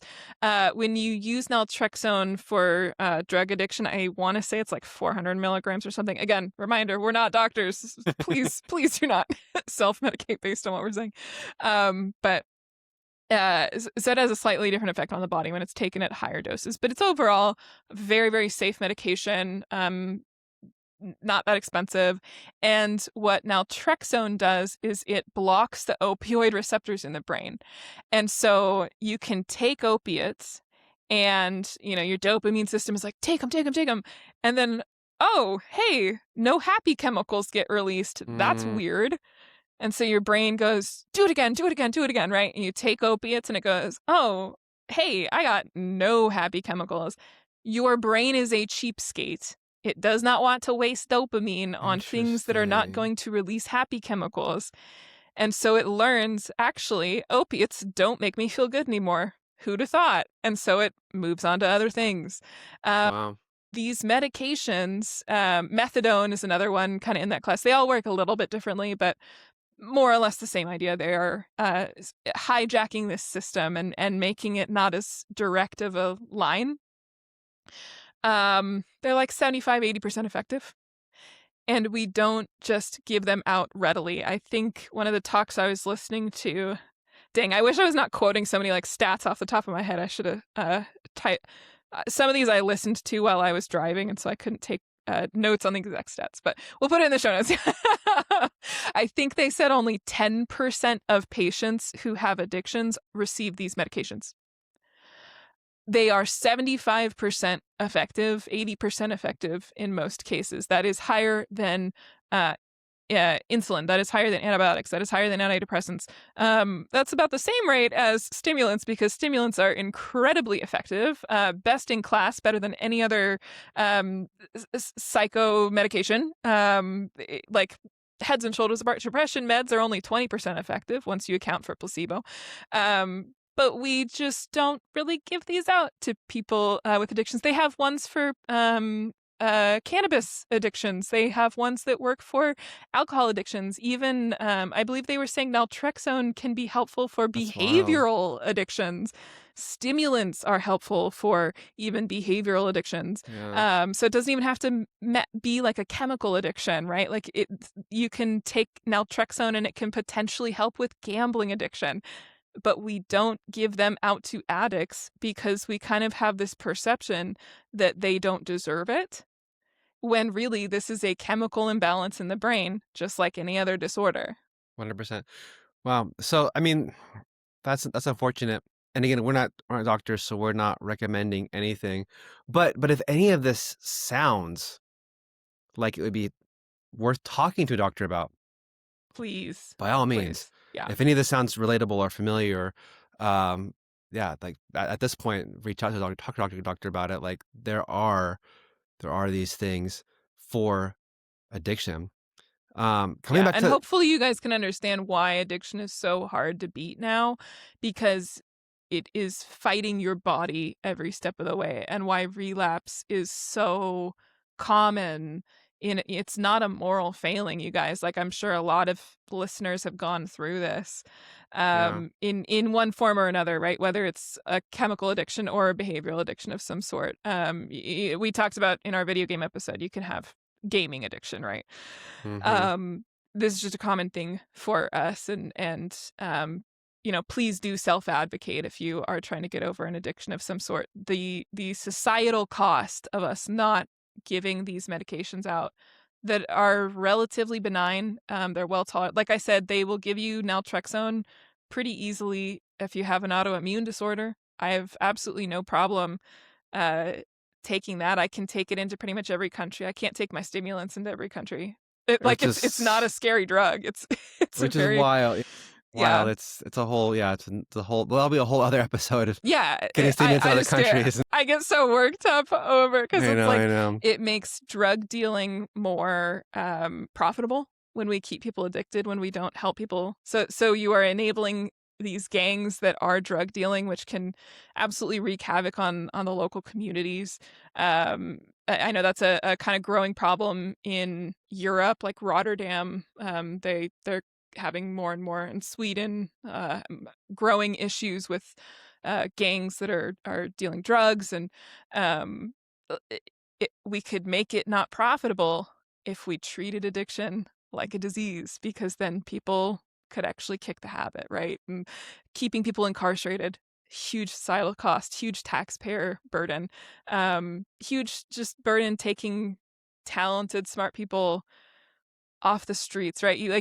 When you use naltrexone for drug addiction, I want to say it's like 400 milligrams or something. Again, reminder, we're not doctors. Please, please do not self-medicate based on what we're saying. But so it has a slightly different effect on the body when it's taken at higher doses. But it's overall very, very safe medication. Not that expensive. And what naltrexone does is it blocks the opioid receptors in the brain. And so you can take opiates and, your dopamine system is like, take them, take them, take them. And then, oh, hey, no happy chemicals get released. That's mm, weird. And so your brain goes, do it again, do it again, do it again, right? And you take opiates and it goes, oh, hey, I got no happy chemicals. Your brain is a cheapskate. It does not want to waste dopamine on things that are not interesting. going to release happy chemicals. And so it learns, actually, opiates don't make me feel good anymore. Who'd have thought? And so it moves on to other things. Uh, Wow. these medications, methadone is another one kind of in that class. They all work a little bit differently, but more or less the same idea. They are hijacking this system and making it not as direct of a line. They're like 75-80% effective. And we don't just give them out readily. I think one of the talks I was listening to, dang, I wish I was not quoting so many like stats off the top of my head. I should have typed. Some of these I listened to while I was driving, and so I couldn't take notes on the exact stats, but we'll put it in the show notes. I think they said only 10% of patients who have addictions receive these medications. They are 75% effective, 80% effective in most cases. That is higher than insulin. That is higher than antibiotics. That is higher than antidepressants. That's about the same rate as stimulants, because stimulants are incredibly effective, best in class, better than any other psycho medication. Like heads and shoulders apart, depression meds are only 20% effective once you account for placebo. But we just don't really give these out to people with addictions. They have ones for cannabis addictions. They have ones that work for alcohol addictions. Even, I believe they were saying naltrexone can be helpful for That's wild. behavioral addictions. Stimulants are helpful for even behavioral addictions. Yeah. So it doesn't even have to be like a chemical addiction, right? Like you can take naltrexone and it can potentially help with gambling addiction. But we don't give them out to addicts because we kind of have this perception that they don't deserve it, when really this is a chemical imbalance in the brain, just like any other disorder. 100%. Wow. So I mean, that's unfortunate. And again, we're not doctors, so we're not recommending anything. But if any of this sounds like it would be worth talking to a doctor about, Please, by all means. please. Yeah. If any of this sounds relatable or familiar, um, yeah, like at this point, reach out to a doctor, talk to a doctor about it. Like there are these things for addiction. Coming Yeah, back and to hopefully you guys can understand why addiction is so hard to beat now, because it is fighting your body every step of the way, and why relapse is so common. It's not a moral failing, you guys. Like, I'm sure a lot of listeners have gone through this yeah, in one form or another, right? Whether it's a chemical addiction or a behavioral addiction of some sort. We talked about in our video game episode, you can have gaming addiction, right? hmm Um, this is just a common thing for us, please do self-advocate if you are trying to get over an addiction of some sort. The societal cost of us not giving these medications out that are relatively benign, they're well tolerated. Like I said, they will give you naltrexone pretty easily if you have an autoimmune disorder. I have absolutely no problem uh, taking that. I can take it into pretty much every country. I can't take my stimulants into every country. which It's not a is scary drug. It's it's a which is very wild. yeah. Wild. It's a whole it's a whole. Well, that'll be a whole other episode of Yeah, getting stimulants in I other just get countries. I get so worked up over because I it's know, I like know. it makes drug dealing more profitable when we keep people addicted, when we don't help people. So you are enabling these gangs that are drug dealing, which can absolutely wreak havoc on the local communities. I know that's a kind of growing problem in Europe, like Rotterdam. They're having more and more in Sweden, growing issues with gangs that are dealing drugs, and um, we could make it not profitable if we treated addiction like a disease, because then people could actually kick the habit, right? And keeping people incarcerated, huge societal cost, huge taxpayer burden, huge just burden taking talented, smart people off the streets, right? You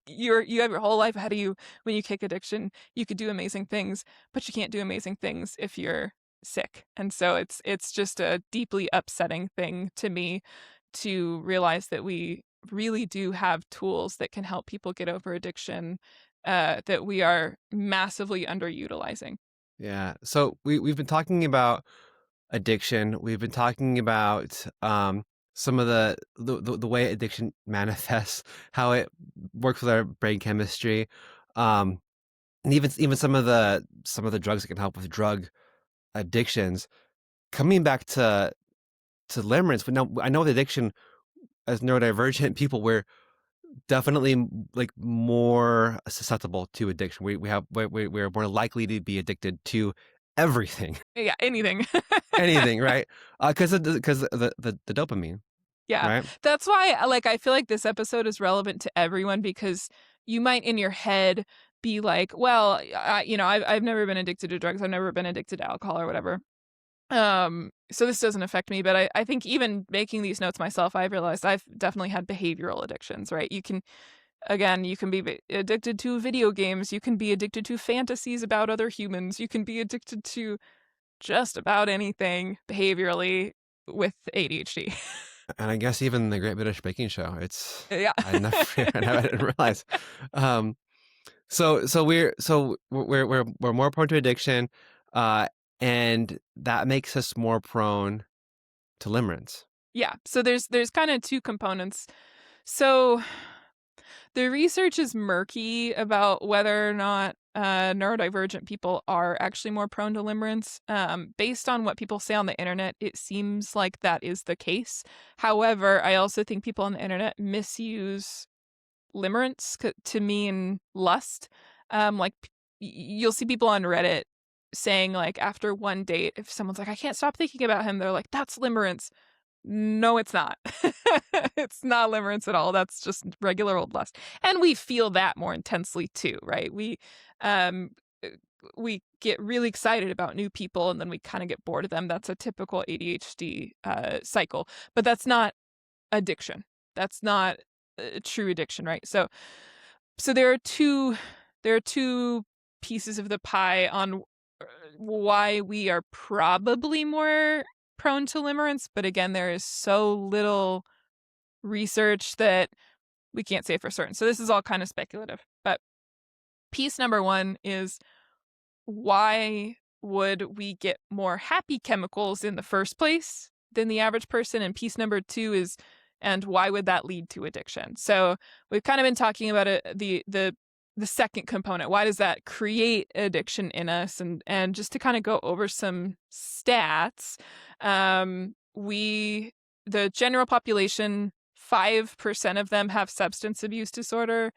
you have your whole life ahead of you when you kick addiction. You could do amazing things, but you can't do amazing things if you're sick. And so it's just a deeply upsetting thing to me to realize that we really do have tools that can help people get over addiction, that we are massively underutilizing. Yeah. So we've been talking about addiction. We've been talking about some of the way addiction manifests, how it works with our brain chemistry, um, and even some of the drugs that can help with drug addictions. Coming back to limerence, but now I know with addiction as neurodivergent people, we're definitely like more susceptible to addiction. We're more likely to be addicted to everything, Yeah, anything. anything, right? Because the dopamine, Yeah. right? That's why, I feel like this episode is relevant to everyone, because you might in your head be like, well, I've never been addicted to drugs. I've never been addicted to alcohol or whatever. So this doesn't affect me, but I think even making these notes myself, I've realized I've definitely had behavioral addictions, right? You can be addicted to video games. You can be addicted to fantasies about other humans. You can be addicted to just about anything behaviorally with ADHD. And I guess even the Great British Baking Show. Yeah. I didn't realize. Um, so we're more prone to addiction, uh, and that makes us more prone to limerence. Yeah. So there's kind of two components. So the research is murky about whether or not neurodivergent people are actually more prone to limerence. Based on what people say on the internet, it seems like that is the case. However, I also think people on the internet misuse limerence to mean lust. You'll see people on Reddit saying, like, after one date, if someone's like, I can't stop thinking about him, they're like, that's limerence. No, it's not. It's not limerence at all. That's just regular old lust. And we feel that more intensely too, right? Um uh, we get really excited about new people, and then we kind of get bored of them. That's a typical ADHD cycle. But that's not addiction. That's not true addiction, right? So there are two pieces of the pie on why we are probably more prone to limerence, but again, there is so little research that we can't say for certain. So this is all kind of speculative. But piece number one is, why would we get more happy chemicals in the first place than the average person? And piece number two is, and why would that lead to addiction? So we've kind of been talking about the second component. Why does that create addiction in us? And just to kind of go over some stats, the general population, 5% of them have substance abuse disorder.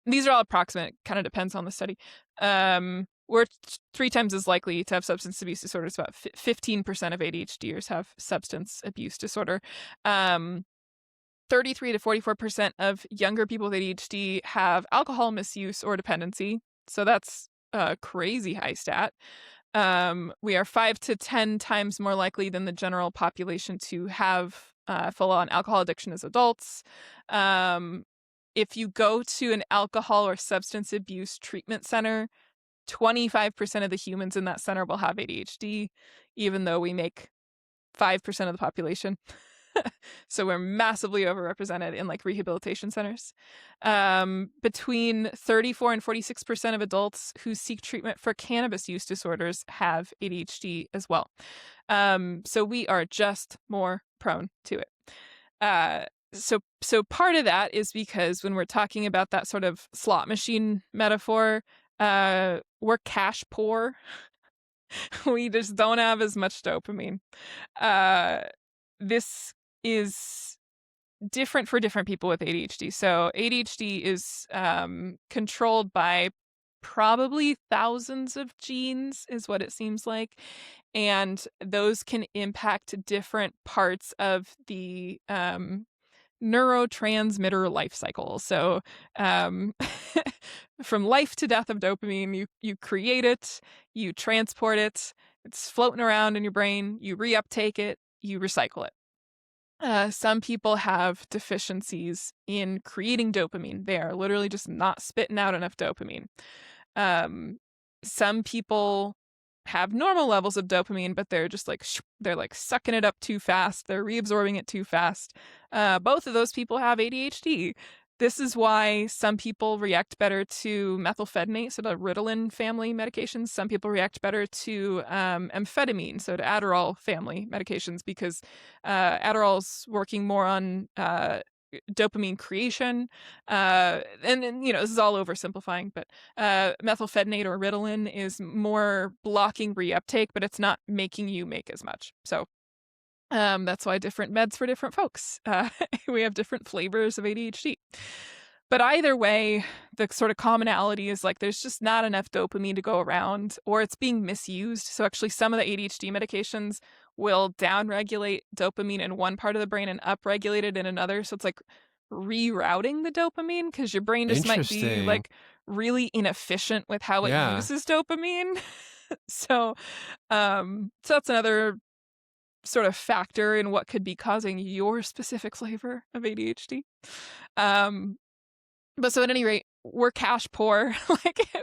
These are all approximate, kind of depends on the study. We're 3 times as likely to have substance abuse disorders. About 15% of ADHDers have substance abuse disorder. 33 to 44% of younger people with ADHD have alcohol misuse or dependency. So that's a crazy high stat. We are 5 to 10 times more likely than the general population to have full-on alcohol addiction as adults. If you go to an alcohol or substance abuse treatment center, 25% of the humans in that center will have ADHD, even though we make 5% of the population. So we're massively overrepresented in like rehabilitation centers. Between 34 and 46% of adults who seek treatment for cannabis use disorders have ADHD as well. So we are just more prone to it. So part of that is because when we're talking about that sort of slot machine metaphor, we're cash poor. We just don't have as much dopamine. This is different for different people with ADHD. So ADHD is controlled by probably thousands of genes, is what it seems like. And those can impact different parts of the neurotransmitter life cycle. So from life to death of dopamine, you create it, you transport it, it's floating around in your brain, you reuptake it, you recycle it. Some people have deficiencies in creating dopamine. They are literally just not spitting out enough dopamine. Some people have normal levels of dopamine, but they're just like, they're like sucking it up too fast. They're reabsorbing it too fast. Both of those people have ADHD. This is why some people react better to methylphenidate, so the Ritalin family medications. Some people react better to amphetamine, so to Adderall family medications, because Adderall's working more on dopamine creation. And this is all oversimplifying, but methylphenidate or Ritalin is more blocking reuptake, but it's not making you make as much. So that's why different meds for different folks. We have different flavors of ADHD. But either way, the sort of commonality is like there's just not enough dopamine to go around, or it's being misused. So actually some of the ADHD medications will downregulate dopamine in one part of the brain and upregulate it in another. So it's like rerouting the dopamine, because your brain just might be Interesting. like really inefficient with how it Yeah. uses dopamine. So that's another sort of factor in what could be causing your specific flavor of ADHD. But so at any rate, we're cash poor.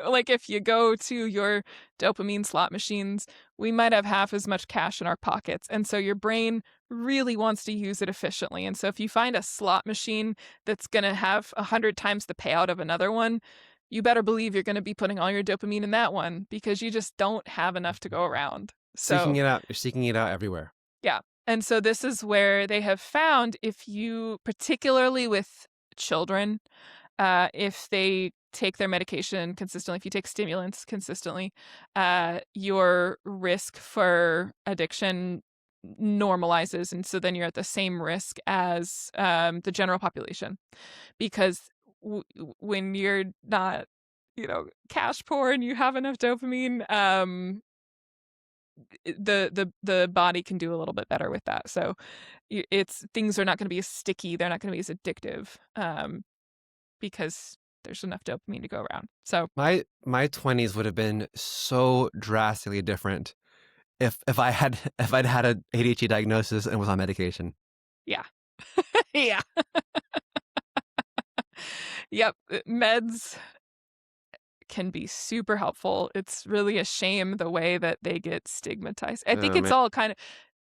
like if you go to your dopamine slot machines, we might have half as much cash in our pockets. And so your brain really wants to use it efficiently. And so if you find a slot machine that's going to have 100 times the payout of another one, you better believe you're going to be putting all your dopamine in that one, because you just don't have enough to go around. Seeking it out. You're seeking it out everywhere. Yeah. And so this is where they have found, if you, particularly with children, if they take their medication consistently, if you take stimulants consistently, your risk for addiction normalizes. And so then you're at the same risk as the general population. Because when you're not, cash poor and you have enough dopamine, the body can do a little bit better with that. So things are not going to be as sticky. They're not going to be as addictive. Because there's enough dopamine to go around. So my 20s would have been so drastically different if I'd had an ADHD diagnosis and was on medication. Yeah. Yeah. Yep. Meds can be super helpful. It's really a shame the way that they get stigmatized. I think it's all kind of,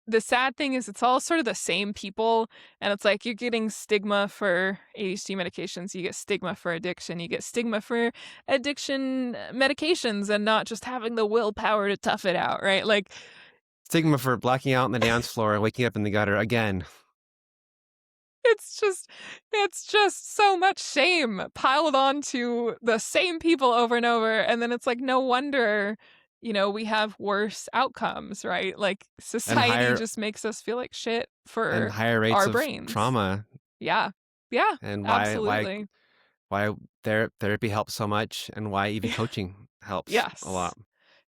the sad thing is it's all sort of the same people, and it's like you're getting stigma for ADHD medications, you get stigma for addiction, you get stigma for addiction medications, and not just having the willpower to tough it out, right? Like stigma for blacking out on the dance floor and waking up in the gutter again. It's just so much shame piled onto the same people over and over, and then it's like no wonder, we have worse outcomes, right? Like and society higher just makes us feel like shit and for higher rates our of brains. trauma, Yeah. Yeah, and absolutely. why therapy helps so much, and why even coaching helps a Yes. lot.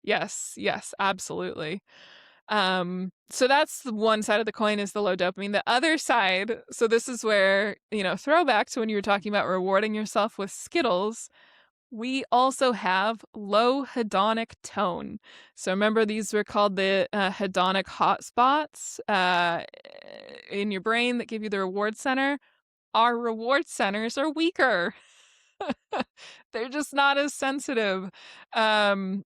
Yes, yes, absolutely. So that's the one side of the coin is the low dopamine. The other side, so this is where, throwback to when you were talking about rewarding yourself with Skittles, we also have low hedonic tone. So remember, these were called the hedonic hotspots in your brain that give you the reward center. Our reward centers are weaker. They're just not as sensitive. Um,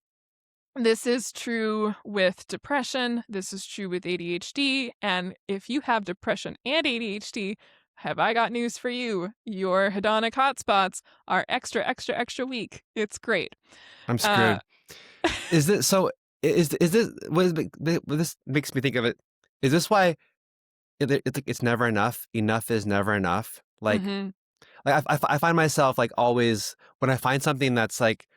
this is true with depression. This is true with ADHD. And if you have depression and ADHD, have I got news for you? Your hedonic hotspots are extra, extra, extra weak. It's great. I'm Uh, screwed. Is this so? Is this what this makes me think of it? Is this why it's like it's never enough? Enough is never enough. mhm. I find myself like always when I find something that's like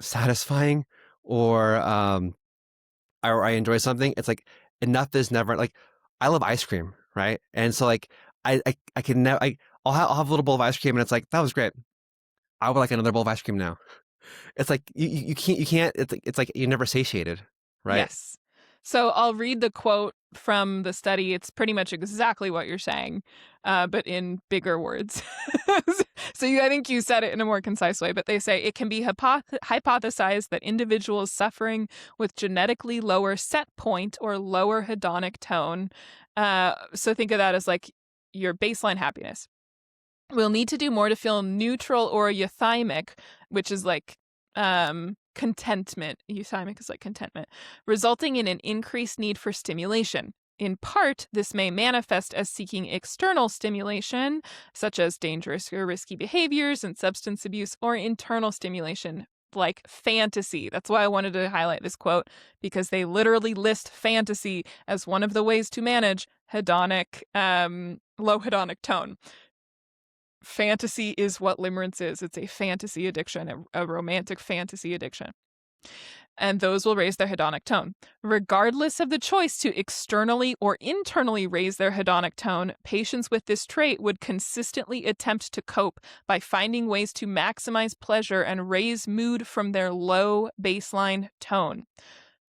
satisfying or I enjoy something, it's like enough is never like I love ice cream, right? And so like I can never I'll have a little bowl of ice cream and it's like that was great. I would like another bowl of ice cream now. It's like you can't it's like you're never satiated, right? Yes. So I'll read the quote from the study. It's pretty much exactly what you're saying, but in bigger words. So I think you said it in a more concise way, but they say it can be hypothesized that individuals suffering with genetically lower set point or lower hedonic tone. So think of that as like your baseline happiness. We'll need to do more to feel neutral or euthymic, which is like contentment. Euthymic is like contentment, resulting in an increased need for stimulation. In part, this may manifest as seeking external stimulation, such as dangerous or risky behaviors and substance abuse, or internal stimulation, like fantasy. That's why I wanted to highlight this quote, because they literally list fantasy as one of the ways to manage hedonic, low hedonic tone. Fantasy is what limerence is. It's a fantasy addiction, a romantic fantasy addiction. And those will raise their hedonic tone. Regardless of the choice to externally or internally raise their hedonic tone, patients with this trait would consistently attempt to cope by finding ways to maximize pleasure and raise mood from their low baseline tone.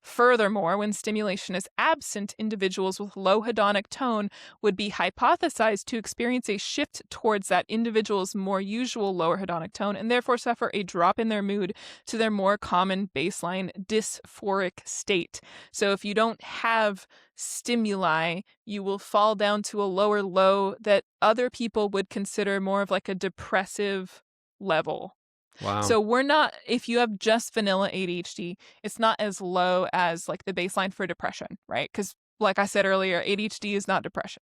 Furthermore, when stimulation is absent, individuals with low hedonic tone would be hypothesized to experience a shift towards that individual's more usual lower hedonic tone and therefore suffer a drop in their mood to their more common baseline dysphoric state. So if you don't have stimuli, you will fall down to a lower low that other people would consider more of like a depressive level. Wow. So we're not, if you have just vanilla ADHD, it's not as low as like the baseline for depression, right? Because like I said earlier, ADHD is not depression.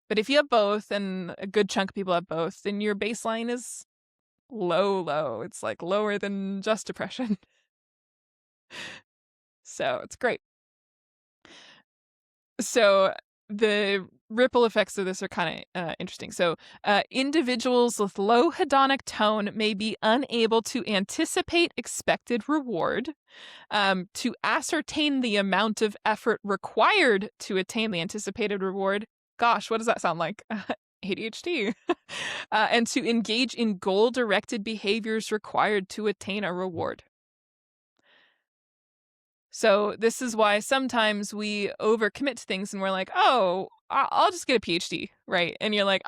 But if you have both, and a good chunk of people have both, then your baseline is low, low. It's like lower than just depression. So it's great. So the ripple effects of this are kind of interesting. So individuals with low hedonic tone may be unable to anticipate expected reward, to ascertain the amount of effort required to attain the anticipated reward. Gosh, what does that sound like? ADHD. And to engage in goal-directed behaviors required to attain a reward. So this is why sometimes we overcommit to things and we're like, oh, I'll just get a PhD, right? And you're like,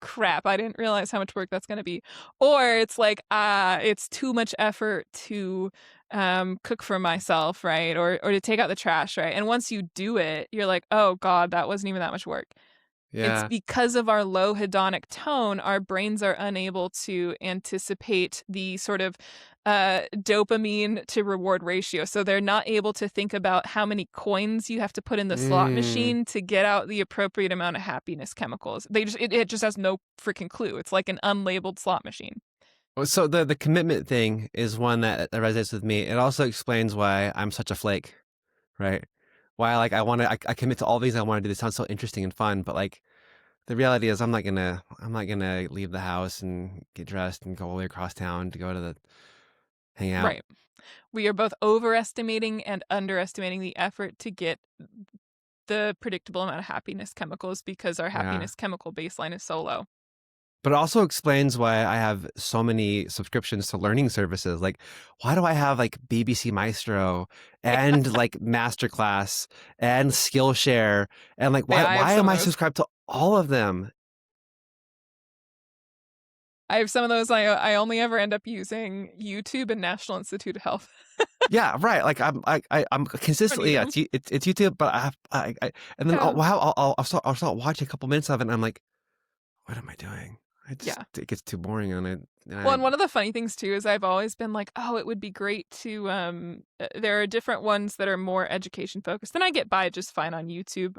crap, I didn't realize how much work that's going to be. Or it's like, it's too much effort to cook for myself, right? Or to take out the trash, right? And once you do it, you're like, oh God, that wasn't even that much work. It's Yeah. because of our low hedonic tone, our brains are unable to anticipate the sort of dopamine to reward ratio. So they're not able to think about how many coins you have to put in the slot Mm. machine to get out the appropriate amount of happiness chemicals. It just has no freaking clue. It's like an unlabeled slot machine. So the commitment thing is one that resonates with me. It also explains why I'm such a flake, right? Why like I commit to all these I want to do. This sounds so interesting and fun, but like the reality is I'm not gonna leave the house and get dressed and go all the way across town to go to the hang out. Right. We are both overestimating and underestimating the effort to get the predictable amount of happiness chemicals because our Yeah. happiness chemical baseline is so low. But it also explains why I have so many subscriptions to learning services. Like, why do I have like BBC Maestro and like Masterclass and Skillshare and like why Yeah, I have why some am of I those. subscribed to all of them? I have some of those. I only ever end up using YouTube and National Institute of Health Yeah, right. Like I'm for consistently needing. it's YouTube, but I and then Yeah. wow I'll start watching a couple minutes of it and I'm like, what am I doing? Yeah. It gets too boring and Well, I and one of the funny things too is I've always been like, oh, it would be great to there are different ones that are more education focused. And I get by just fine on YouTube.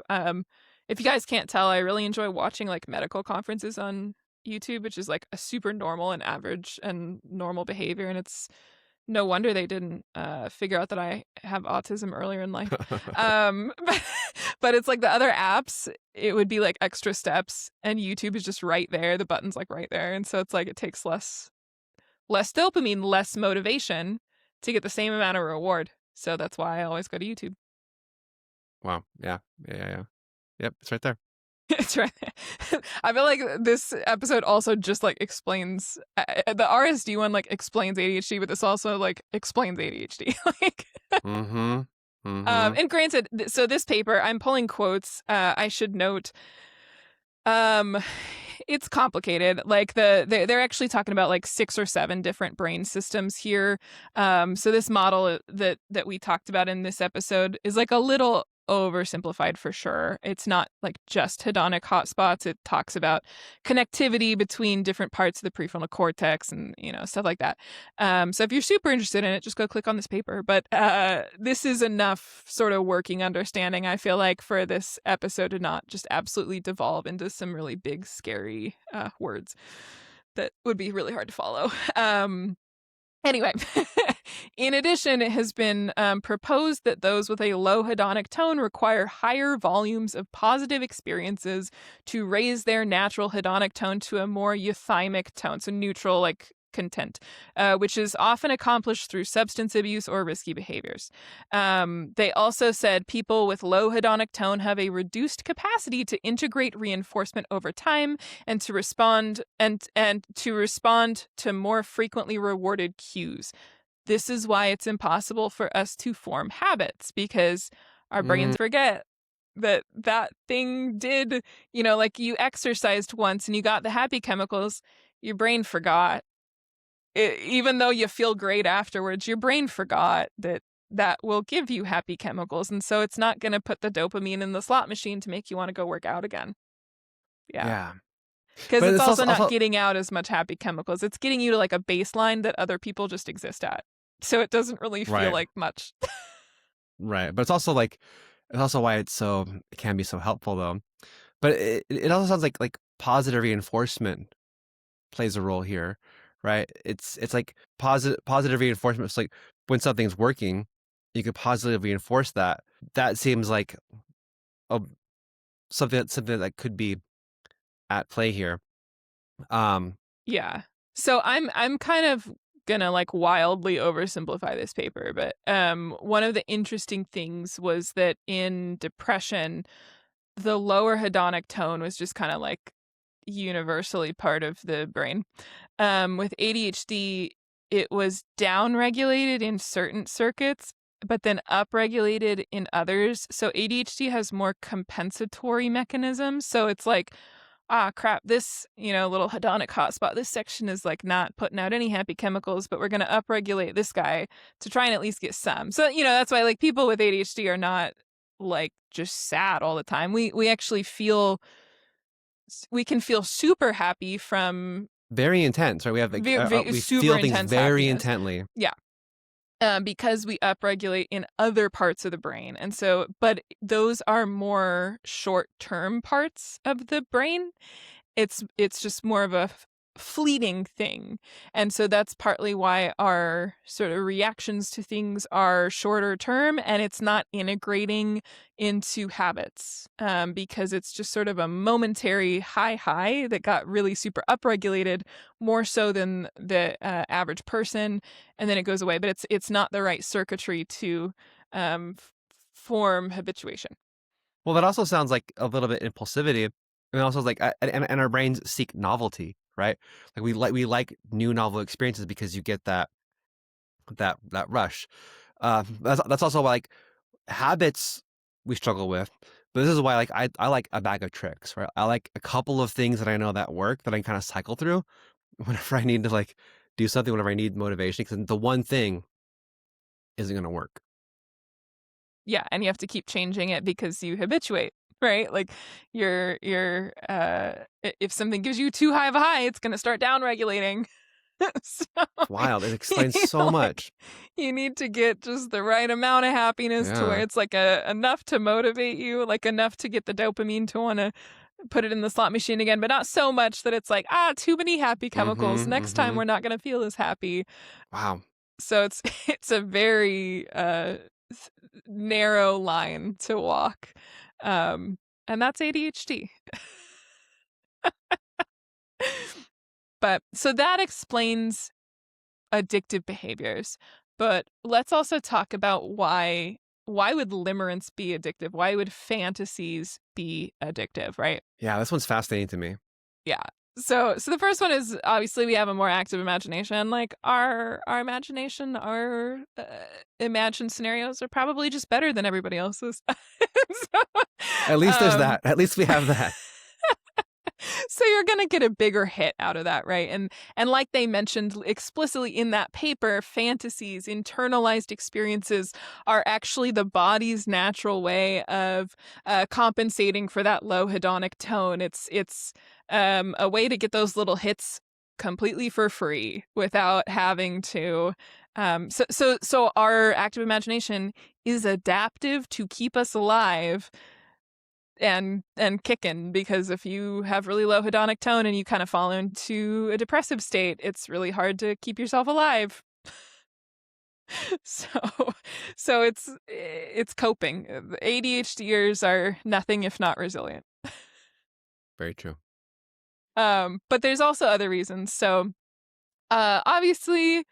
If you guys can't tell, I really enjoy watching like medical conferences on YouTube, which is like a super normal and average and normal behavior. And it's no wonder they didn't figure out that I have autism earlier in life. But it's like the other apps, it would be like extra steps, and YouTube is just right there. The button's like right there, and so it's like it takes less dopamine, less motivation to get the same amount of reward. So that's why I always go to YouTube. wow. Yeah. Yeah, yeah, yeah. Yep, it's right there. It's right there. I feel like this episode also just like explains the RSD one like explains ADHD, but this also like explains ADHD. Like Mhm. Mhm. and granted, so this paper, I'm pulling quotes. I should note, um, it's complicated. Like they're actually talking about like 6 or 7 different brain systems here. So this model that we talked about in this episode is like a little oversimplified for sure. It's not like just hedonic hotspots. It talks about connectivity between different parts of the prefrontal cortex and stuff like that. So if you're super interested in it, just go click on this paper. But this is enough sort of working understanding, I feel like, for this episode to not just absolutely devolve into some really big, scary words that would be really hard to follow. Anyway, in addition, it has been proposed that those with a low hedonic tone require higher volumes of positive experiences to raise their natural hedonic tone to a more euthymic tone, so neutral, like content, which is often accomplished through substance abuse or risky behaviors. They also said people with low hedonic tone have a reduced capacity to integrate reinforcement over time and to respond to more frequently rewarded cues. This is why it's impossible for us to form habits, because our Mm, brains forget that thing did, like you exercised once and you got the happy chemicals, your brain forgot. Even though you feel great afterwards, your brain forgot that will give you happy chemicals. And so it's not going to put the dopamine in the slot machine to make you want to go work out again. Yeah. yeah. Because But it's it's also not also getting out as much happy chemicals. It's getting you to like a baseline that other people just exist at. So it doesn't really feel right. like much. Right. But it's also why it can be so helpful though. But it also sounds like positive reinforcement plays a role here, right? It's like positive reinforcement. It's like when something's working, you could positively reinforce that. That seems like a something that could be at play here. Um, Yeah. So I'm kind of gonna like wildly oversimplify this paper, but one of the interesting things was that in depression, the lower hedonic tone was just kind of like universally part of the brain. With ADHD, it was downregulated in certain circuits, but then upregulated in others. So ADHD has more compensatory mechanisms. So it's like, ah, crap, this, little hedonic hotspot, this section is like not putting out any happy chemicals, but we're going to upregulate this guy to try and at least get some. So, that's why like people with ADHD are not like just sad all the time. We actually we can feel super happy from very intense, right? We have like we super feel things intense very happiness. intently. Yeah. Because we upregulate in other parts of the brain. And so, but those are more short-term parts of the brain. It's just more of fleeting thing. And so that's partly why our sort of reactions to things are shorter term, and it's not integrating into habits, because it's just sort of a momentary high that got really super upregulated, more so than the average person, and then it goes away. But it's not the right circuitry to form habituation. Well, that also sounds like a little bit impulsivity, and also like, and our brains seek novelty, right? Like we like new novel experiences because you get that rush. That's also why, like, habits we struggle with, but this is why, like, I like a bag of tricks, right? I like a couple of things that I know that work that I kind of cycle through whenever I need to, like, do something, whenever I need motivation, because the one thing isn't going to work. Yeah, and you have to keep changing it because you habituate, right? Like if something gives you too high of a high, it's going to start down regulating. So It's wild. It you explains need so like much. you need to get just the right amount of happiness to where Yeah. it's like enough to motivate you, like enough to get the dopamine to want to put it in the slot machine again, but not so much that it's like, too many happy chemicals. Mm-hmm. Next time Mm-hmm. we're not going to feel as happy. Wow. So it's it's a very narrow line to walk. And that's ADHD. But so that explains addictive behaviors. But let's also talk about why would limerence be addictive? Why would fantasies be addictive, right? Yeah, this one's fascinating to me. Yeah. So the first one is obviously we have a more active imagination. Like our imagination, our imagined scenarios are probably just better than everybody else's. So, At least there's um, that. At least we have that. so you're going to get a bigger hit out of that, right? And like they mentioned explicitly in that paper, fantasies, internalized experiences are actually the body's natural way of compensating for that low hedonic tone. It's a way to get those little hits completely for free without having to so our active imagination is adaptive to keep us alive and kicking, because if you have really low hedonic tone and you kind of fall into a depressive state, it's really hard to keep yourself alive. So it's coping. The ADHDers are nothing if not resilient. Very true. But there's also other reasons. So obviously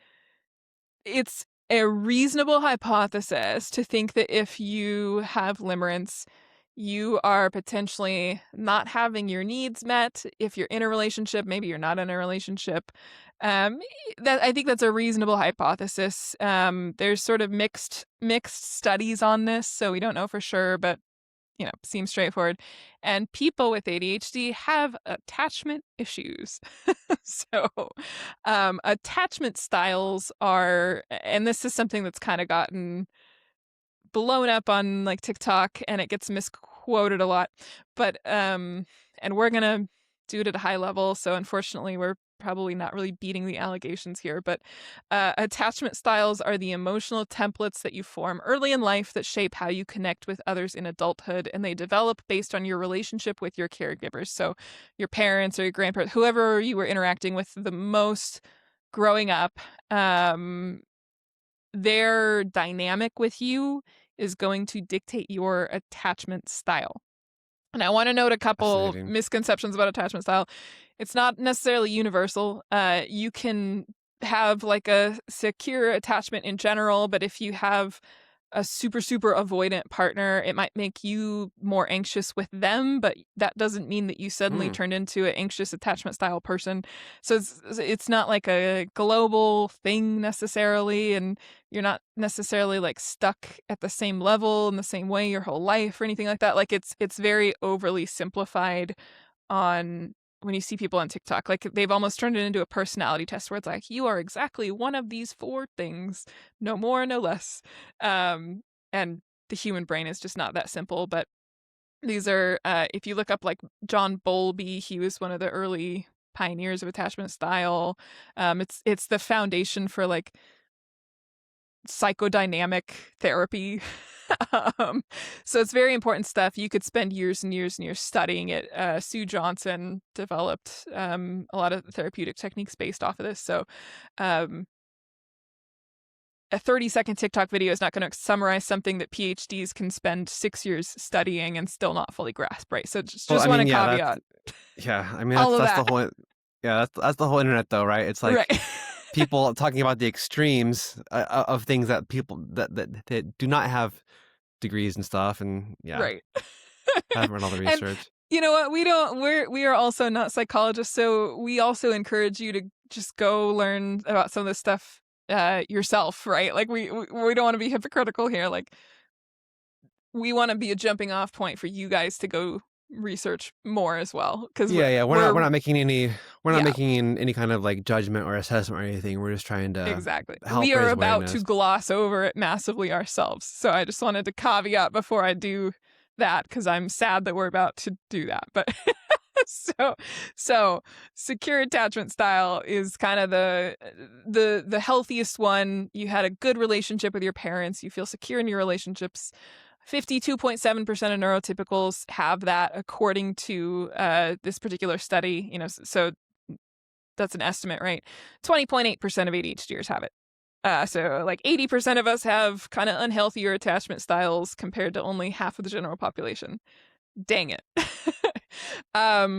it's a reasonable hypothesis to think that if you have limerence, you are potentially not having your needs met. If you're in a relationship, maybe you're not in a relationship. Um, that I think that's a reasonable hypothesis. There's sort of mixed studies on this, so we don't know for sure, but seems straightforward. And people with ADHD have attachment issues. So, attachment styles are, and this is something that's kind of gotten blown up on like TikTok and it gets misquoted a lot. But and we're gonna do it at a high level, so unfortunately we're probably not really beating the allegations here, but attachment styles are the emotional templates that you form early in life that shape how you connect with others in adulthood, and they develop based on your relationship with your caregivers. So your parents or your grandparents, whoever you were interacting with the most growing up, their dynamic with you is going to dictate your attachment style. And I want to note a couple Fascinating. misconceptions about attachment style. It's not necessarily universal. You can have like a secure attachment in general, but if you have a super avoidant partner, it might make you more anxious with them, but that doesn't mean that you suddenly Hmm. turned into an anxious attachment style person. So it's not like a global thing necessarily, and you're not necessarily like stuck at the same level in the same way your whole life or anything like that. Like it's very overly simplified on when you see people on TikTok. Like they've almost turned it into a personality test where it's like, you are exactly one of these four things, no more, no less. And the human brain is just not that simple. But these are, if you look up like John Bowlby, he was one of the early pioneers of attachment style. It's the foundation for like psychodynamic therapy. So it's very important stuff. You could spend years and years and years studying it. Sue Johnson developed a lot of therapeutic techniques based off of this. So um, a 30-second TikTok video is not going to summarize something that PhDs can spend 6 years studying and still not fully grasp, right? So just Well, I want mean, to yeah, caveat I mean, all of that's the that. whole, that's the whole internet, though, right? It's like Right. people talking about the extremes of things that people that do not have degrees and stuff, and Right. haven't run all the And research. you know what? We are also not psychologists, so we also encourage you to just go learn about some of this stuff yourself, right? Like we don't want to be hypocritical here. Like we want to be a jumping off point for you guys to go research more as well, because We're not making yeah, any kind of like judgment or assessment or anything. We're just trying to exactly. help We are raise about to awareness. gloss over it massively ourselves. So I just wanted to caveat before I do that, because I'm sad that we're about to do that. But so secure attachment style is kind of the healthiest one. You had a good relationship with your parents. You feel secure in your relationships. 52.7% of neurotypicals have that, according to this particular study. You know, so that's an estimate, right? 20.8% of ADHDers have it. So like 80% of us have kind of unhealthier attachment styles compared to only half of the general population. Dang it.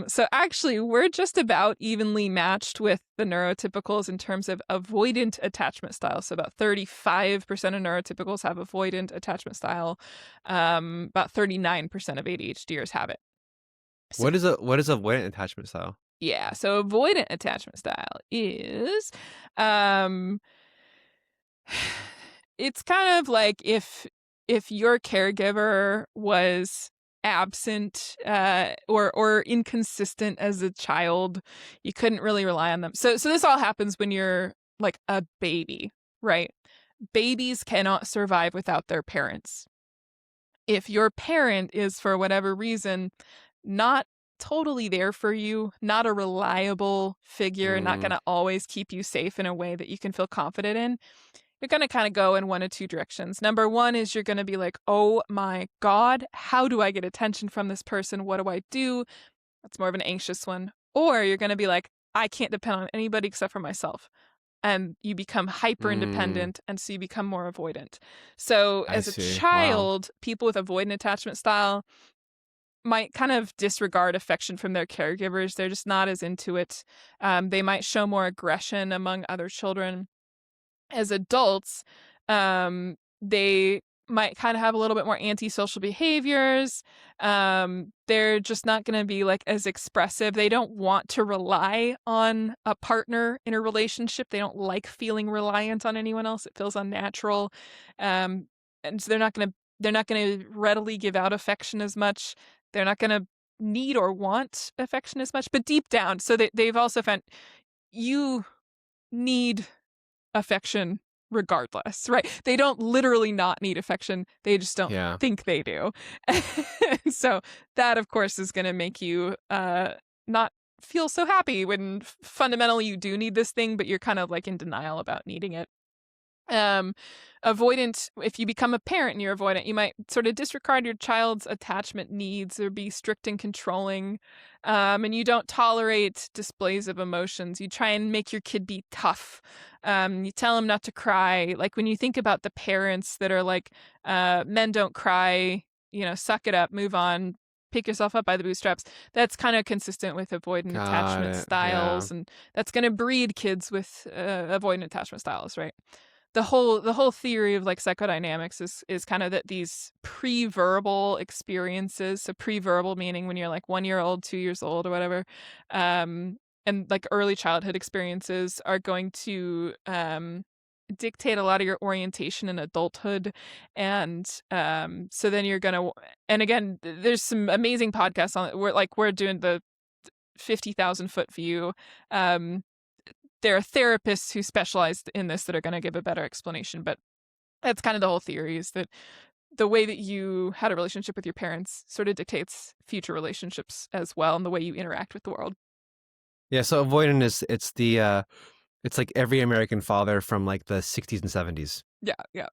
So actually, we're just about evenly matched with the neurotypicals in terms of avoidant attachment style. So about 35% of neurotypicals have avoidant attachment style. About 39% of ADHDers have it. So, What is avoidant attachment style? yeah, so avoidant attachment style is um it's kind of like if your caregiver was absent or inconsistent as a child, you couldn't really rely on them. So this all happens when you're like a baby, right? Babies cannot survive without their parents. If your parent is, for whatever reason, not totally there for you, not a reliable figure, not going Mm, to always keep you safe in a way that you can feel confident in, you're going to kind of go in one of two directions. Number one is you're going to be like, oh my God, how do I get attention from this person? What do I do? That's more of an anxious one. Or you're going to be like, I can't depend on anybody except for myself. And you become hyper mm, independent, and so you become more avoidant. So I as a see. Wow. child, people with avoidant attachment style might kind of disregard affection from their caregivers. They're just not as into it. They might show more aggression among other children. As adults, they might kind of have a little bit more antisocial behaviors. They're just not going to be like as expressive. They don't want to rely on a partner in a relationship. They don't like feeling reliant on anyone else. It feels unnatural. And so they're not going to readily give out affection as much. They're not going to need or want affection as much. But deep down, so they've also found you need affection regardless, right? They don't literally not need affection. They just don't Yeah. think they do. So that, of course, is going to make you not feel so happy when fundamentally you do need this thing, but you're kind of like in denial about needing it. Um, Avoidant, if you become a parent and you're avoidant, you might sort of disregard your child's attachment needs or be strict and controlling. And you don't tolerate displays of emotions. You try and make your kid be tough. You tell them not to cry. Like when you think about the parents that are like, men don't cry, you know, suck it up, move on, pick yourself up by the bootstraps. That's kind of consistent with avoidant Got attachment it. Yeah. styles. And that's going to breed kids with avoidant attachment styles, right? The whole theory of like psychodynamics is kind of that these pre-verbal experiences, so pre-verbal meaning when you're like 1 year old, 2 years old, or whatever, and like early childhood experiences are going to dictate a lot of your orientation in adulthood. And so then you're gonna, and again, there's some amazing podcasts on it. We're doing the 50,000 foot view. There are therapists who specialize in this that are going to give a better explanation, but that's kind of the whole theory, is that the way that you had a relationship with your parents sort of dictates future relationships as well, and the way you interact with the world. Yeah. So avoidant is It's like every American father from like the 60s and 70s. Yeah.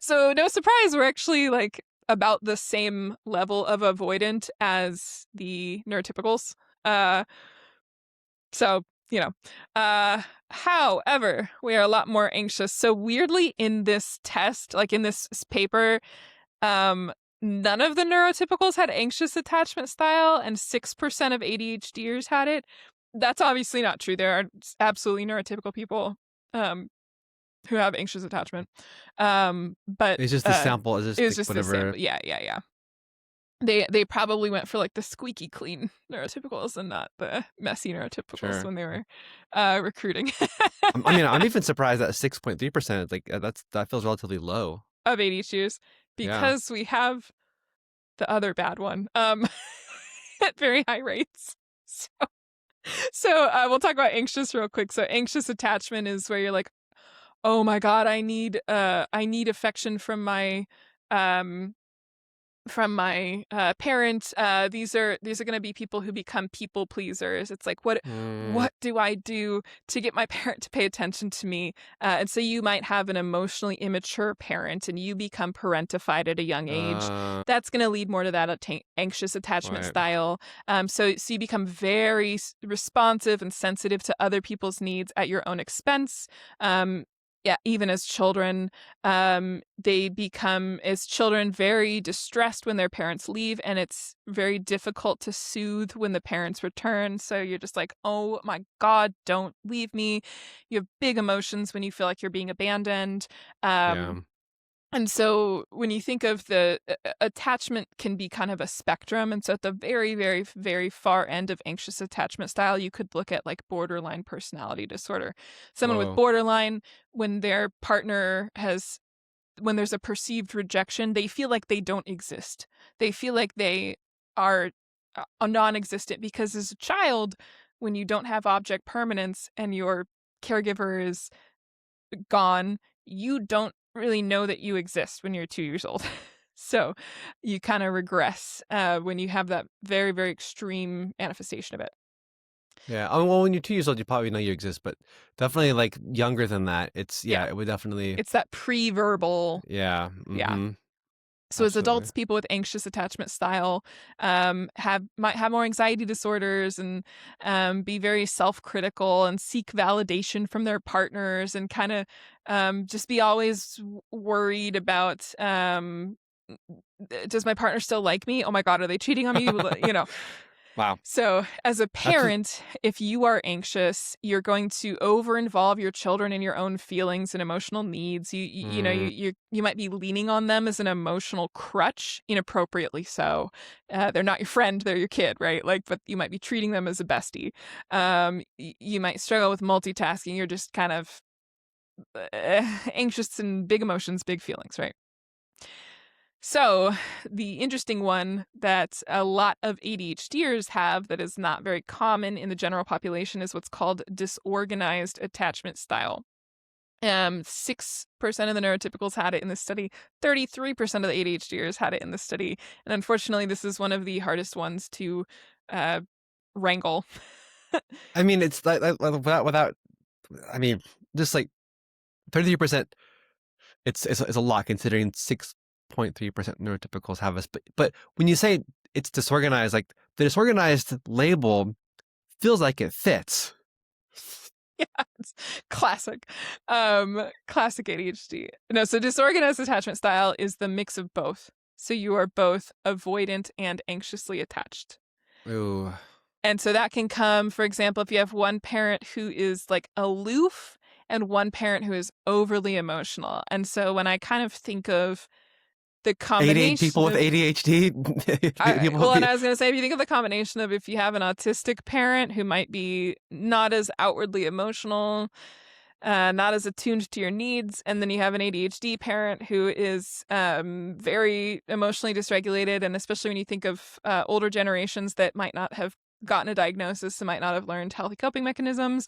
So no surprise, we're actually like about the same level of avoidant as the neurotypicals. Uh, so, you know, however, we are a lot more anxious. So weirdly in this test, like in this paper, um, none of the neurotypicals had anxious attachment style and 6% of ADHDers had it. That's obviously not true. There are absolutely neurotypical people, who have anxious attachment. But It's just the sample is it just was like just this whatever. sample. Yeah. They probably went for like the squeaky clean neurotypicals and not the messy neurotypicals Sure. when they were recruiting I mean, I'm even surprised that 6.3%. Like that feels relatively low. of ADHDs Yeah. because we have the other bad one at very high rates. So we'll talk about anxious real quick. So anxious attachment is where you're like, oh my god, I need affection um from my parent. These are going to be people who become people pleasers. It's like, Mm, what do I do to get my parent to pay attention to me? And so you might have an emotionally immature parent and you become parentified at a young age. That's going to lead more to that anxious attachment right. style. So you become very responsive and sensitive to other people's needs at your own expense. Yeah, even as children, they become, as children, very distressed when their parents leave, and it's very difficult to soothe when the parents return. So you're just like, oh my God, don't leave me. You have big emotions when you feel like you're being abandoned. Yeah. And so when you think of the attachment can be kind of a spectrum. And so at the very, very, very far end of anxious attachment style, you could look at like borderline personality disorder. Someone with Whoa. borderline, when their partner when there's a perceived rejection, they feel like they don't exist. They feel like they are non-existent because as a child, when you don't have object permanence and your caregiver is gone, you don't really know that you exist when you're 2 years old. So you kind of regress when you have that very, very extreme manifestation of it. Yeah. Oh, well, when you're 2 years old, you probably know you exist, but definitely like younger than that, Yeah, it would definitely. it's that pre-verbal. Yeah. Yeah. Mm-hmm. So as Absolutely. adults, people with anxious attachment style might have more anxiety disorders and be very self-critical and seek validation from their partners and kind of just be always worried about does my partner still like me? Oh my God, are they cheating on me? Wow. So, as a That's parent, if you are anxious, you're going to over-involve your children in your own feelings and emotional needs. mm, You might be leaning on them as an emotional crutch, inappropriately so. They're not your friend; they're your kid, right? Like, but you might be treating them as a bestie. You might struggle with multitasking. You're just kind of anxious and big emotions, big feelings, right? So, the interesting one that a lot of ADHDers have that is not very common in the general population is what's called disorganized attachment style. 6% of the neurotypicals had it in this study. 33% of the ADHDers had it in this study. And unfortunately, this is one of the hardest ones to uh, wrangle. I mean, it's like without. I mean, just like 33%. It's a lot considering 6.3% neurotypicals have us. But when you say it's disorganized, like the disorganized label feels like it fits. Yeah, it's classic. Classic ADHD. No, so disorganized attachment style is the mix of both. So you are both avoidant and anxiously attached. Ooh. And so that can come, for example, if you have one parent who is like aloof and one parent who is overly emotional. And so when I kind of think of the People combination with of ADHD. People. and I was going to say, if you think of the combination of if you have an autistic parent who might be not as outwardly emotional, not as attuned to your needs, and then you have an ADHD parent who is very emotionally dysregulated, and especially when you think of older generations that might not have gotten a diagnosis and might not have learned healthy coping mechanisms,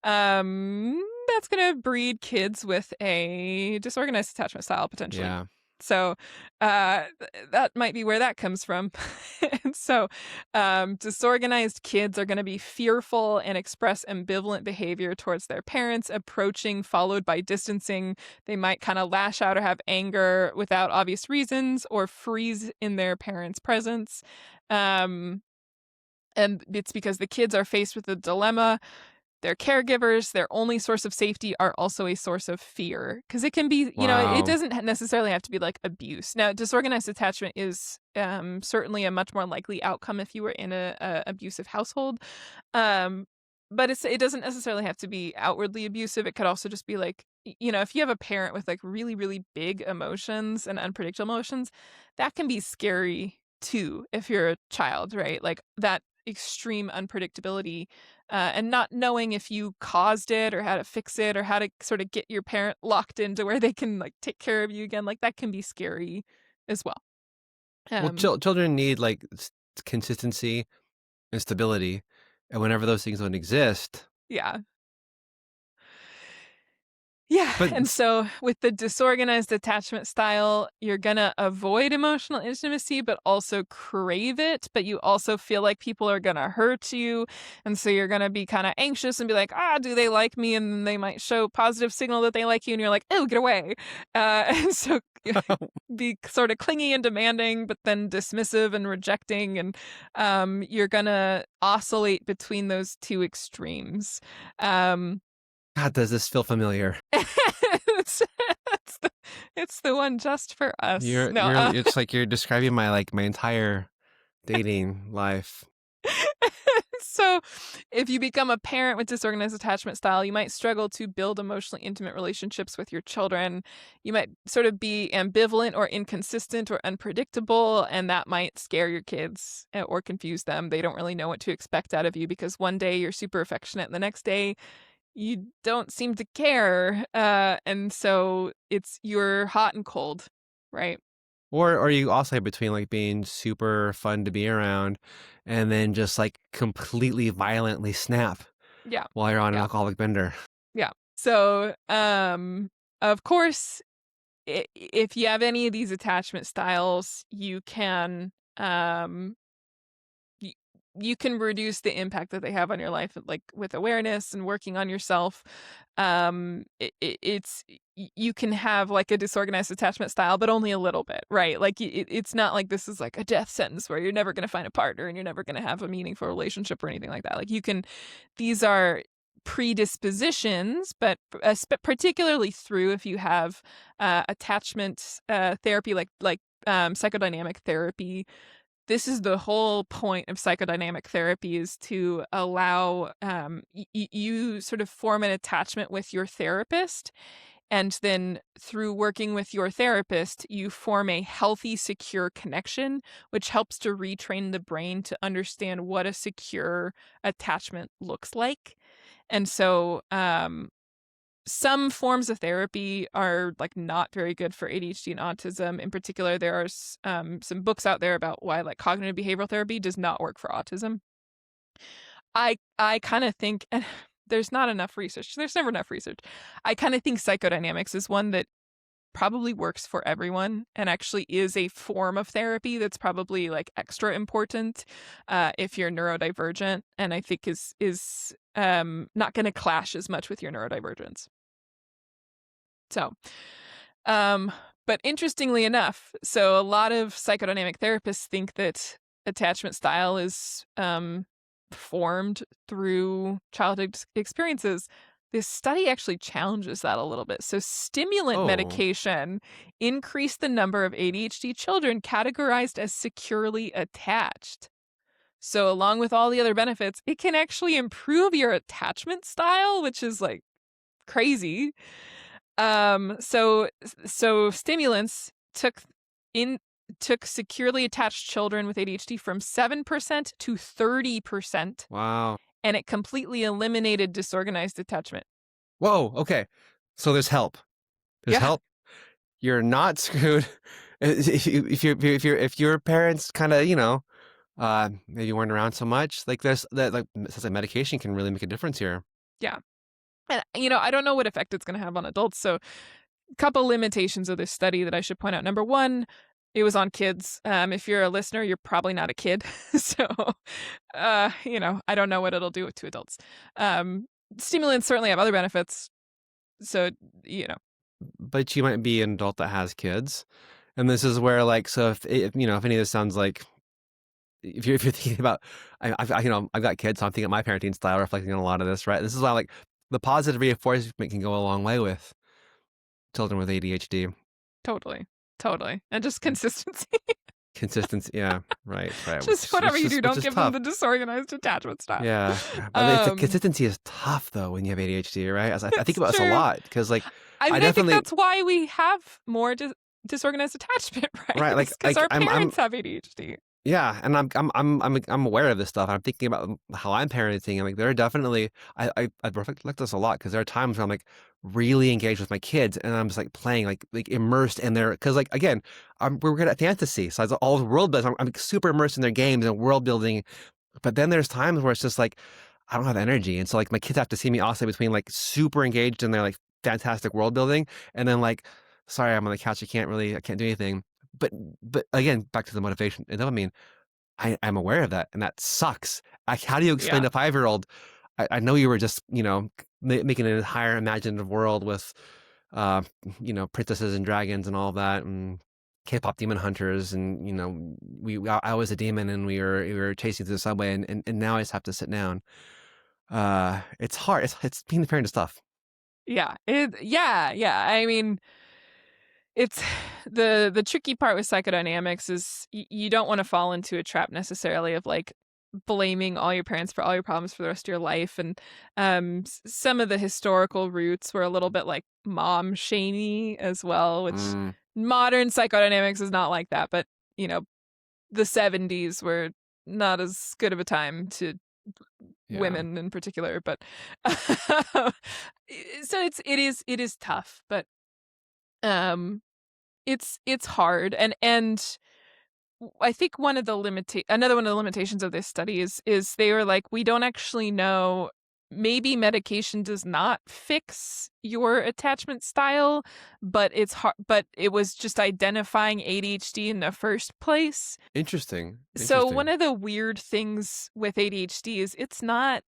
that's going to breed kids with a disorganized attachment style potentially. Yeah. So that might be where that comes from. And so disorganized kids are going to be fearful and express ambivalent behavior towards their parents, approaching followed by distancing. They might kind of lash out or have anger without obvious reasons or freeze in their parents' presence. Um, and it's because the kids are faced with a dilemma. Their caregivers, their only source of safety, are also a source of fear. Because it can be, it Wow. doesn't necessarily have to be like abuse. Now, disorganized attachment is certainly a much more likely outcome if you were in a abusive household. Um, but it doesn't necessarily have to be outwardly abusive. It could also just be like, if you have a parent with like really, really big emotions and unpredictable emotions, that can be scary too if you're a child, right? Like that extreme unpredictability and not knowing if you caused it or how to fix it or how to sort of get your parent locked into where they can like take care of you again, like that can be scary as well. Well, Um, children need like consistency and stability, and whenever those things don't exist, yeah. Yeah, but and so with the disorganized attachment style, you're gonna avoid emotional intimacy, but also crave it, but you also feel like people are gonna hurt you, and so you're gonna be kinda anxious and be like, do they like me? And then they might show positive signal that they like you, and you're like, "Oh, get away." And so be sort of clingy and demanding, but then dismissive and rejecting, and you're gonna oscillate between those two extremes. Um God, does this feel familiar? it's, it's the it's the one just for us. No, It's like you're describing my entire dating life. so if you become a parent with disorganized attachment style, you might struggle to build emotionally intimate relationships with your children. You might sort of be ambivalent or inconsistent or unpredictable, and that might scare your kids or confuse them. They don't really know what to expect out of you because one day you're super affectionate and the next day you don't seem to care. And so you're hot and cold, right? Or you oscillate between like being super fun to be around and then just like completely violently snap Yeah. while you're on an Yeah. alcoholic bender. Yeah. So, of course, if you have any of these attachment styles, um, y- you can reduce the impact that they have on your life, like with awareness and working on yourself. You can have like a disorganized attachment style, but only a little bit, right? Like it's not like this is like a death sentence where you're never going to find a partner and you're never going to have a meaningful relationship or anything like that. Like these are predispositions, but particularly through if you have attachment therapy, like psychodynamic therapy. This is the whole point of psychodynamic therapy, is to allow you sort of form an attachment with your therapist, and then through working with your therapist, you form a healthy, secure connection, which helps to retrain the brain to understand what a secure attachment looks like. And so some forms of therapy are like not very good for ADHD and autism. In particular, there are some books out there about why like cognitive behavioral therapy does not work for autism. I kind of think, and there's not enough research. There's never enough research. I kind of think psychodynamics is one that probably works for everyone and actually is a form of therapy that's probably like extra important if you're neurodivergent, and I think is not going to clash as much with your neurodivergence. So, um, but interestingly enough, so a lot of psychodynamic therapists think that attachment style is formed through childhood experiences. This study actually challenges that a little bit. So, stimulant Oh, medication increased the number of ADHD children categorized as securely attached. So, along with all the other benefits, it can actually improve your attachment style, which is like crazy. So stimulants in took securely attached children with ADHD from 7% to 30%, wow. and it completely eliminated disorganized attachment. Whoa, okay. So there's help. There's Yeah. help. You're not screwed. If your parents kind of, maybe weren't around so much, like there's that like says like medication can really make a difference here. Yeah. And I don't know what effect it's going to have on adults, so couple limitations of this study that I should point out. Number one, it was on kids. If you're a listener, you're probably not a kid. So, I don't know what it'll do to adults. Stimulants certainly have other benefits. So, you know, But you might be an adult that has kids, and this is where like so if if any of this sounds like if you're thinking about I've got kids, so I'm thinking my parenting style reflecting on a lot of this, right? This is why like the positive reinforcement can go a long way with children with ADHD. totally. Totally. And just consistency. Consistency, yeah, right. Just whatever you do, Which don't is give them tough. the disorganized attachment style. Yeah, but the Um, consistency is tough though when you have ADHD, right? I think it's about this a true. lot because like I I mean, I think definitely that's why we have more disorganized attachment, right? right It's because our parents have ADHD. yeah, and I'm aware of this stuff. I'm thinking about how I'm parenting, and like there are definitely I reflect this a lot because there are times where I'm like really engaged with my kids, and I'm just like playing like immersed in their because like again we're good at fantasy, so it's all world building. I'm super immersed in their games and world building, but then there's times where it's just like I don't have energy, and so like my kids have to see me oscillate between like super engaged in their like fantastic world building, and then like sorry I'm on the couch, I can't do anything. But but again, back to the motivation. And I mean, I'm aware of that, and that sucks. Like, how do you explain Yeah. to a 5-year-old? I know you were just making an entire imaginative world with uh, princesses and dragons and all that, and K-pop demon hunters, and I was a demon, and we were chasing through the subway, and now I just have to sit down. It's hard. It's being the parent is tough. Yeah. I mean, it's the tricky part with psychodynamics is you don't want to fall into a trap necessarily of like blaming all your parents for all your problems for the rest of your life. And some of the historical roots were a little bit like mom shamey as well, which Mm, modern psychodynamics is not like that. But you know, the 70s were not as good of a time to yeah, women in particular. But so it is tough, but um it's hard. And I think another one of the limitations of this study is they were like, we don't actually know, maybe medication does not fix your attachment style, but it's hard, but it was just identifying ADHD in the first place. interesting, So one interesting. of the weird things with ADHD is it's not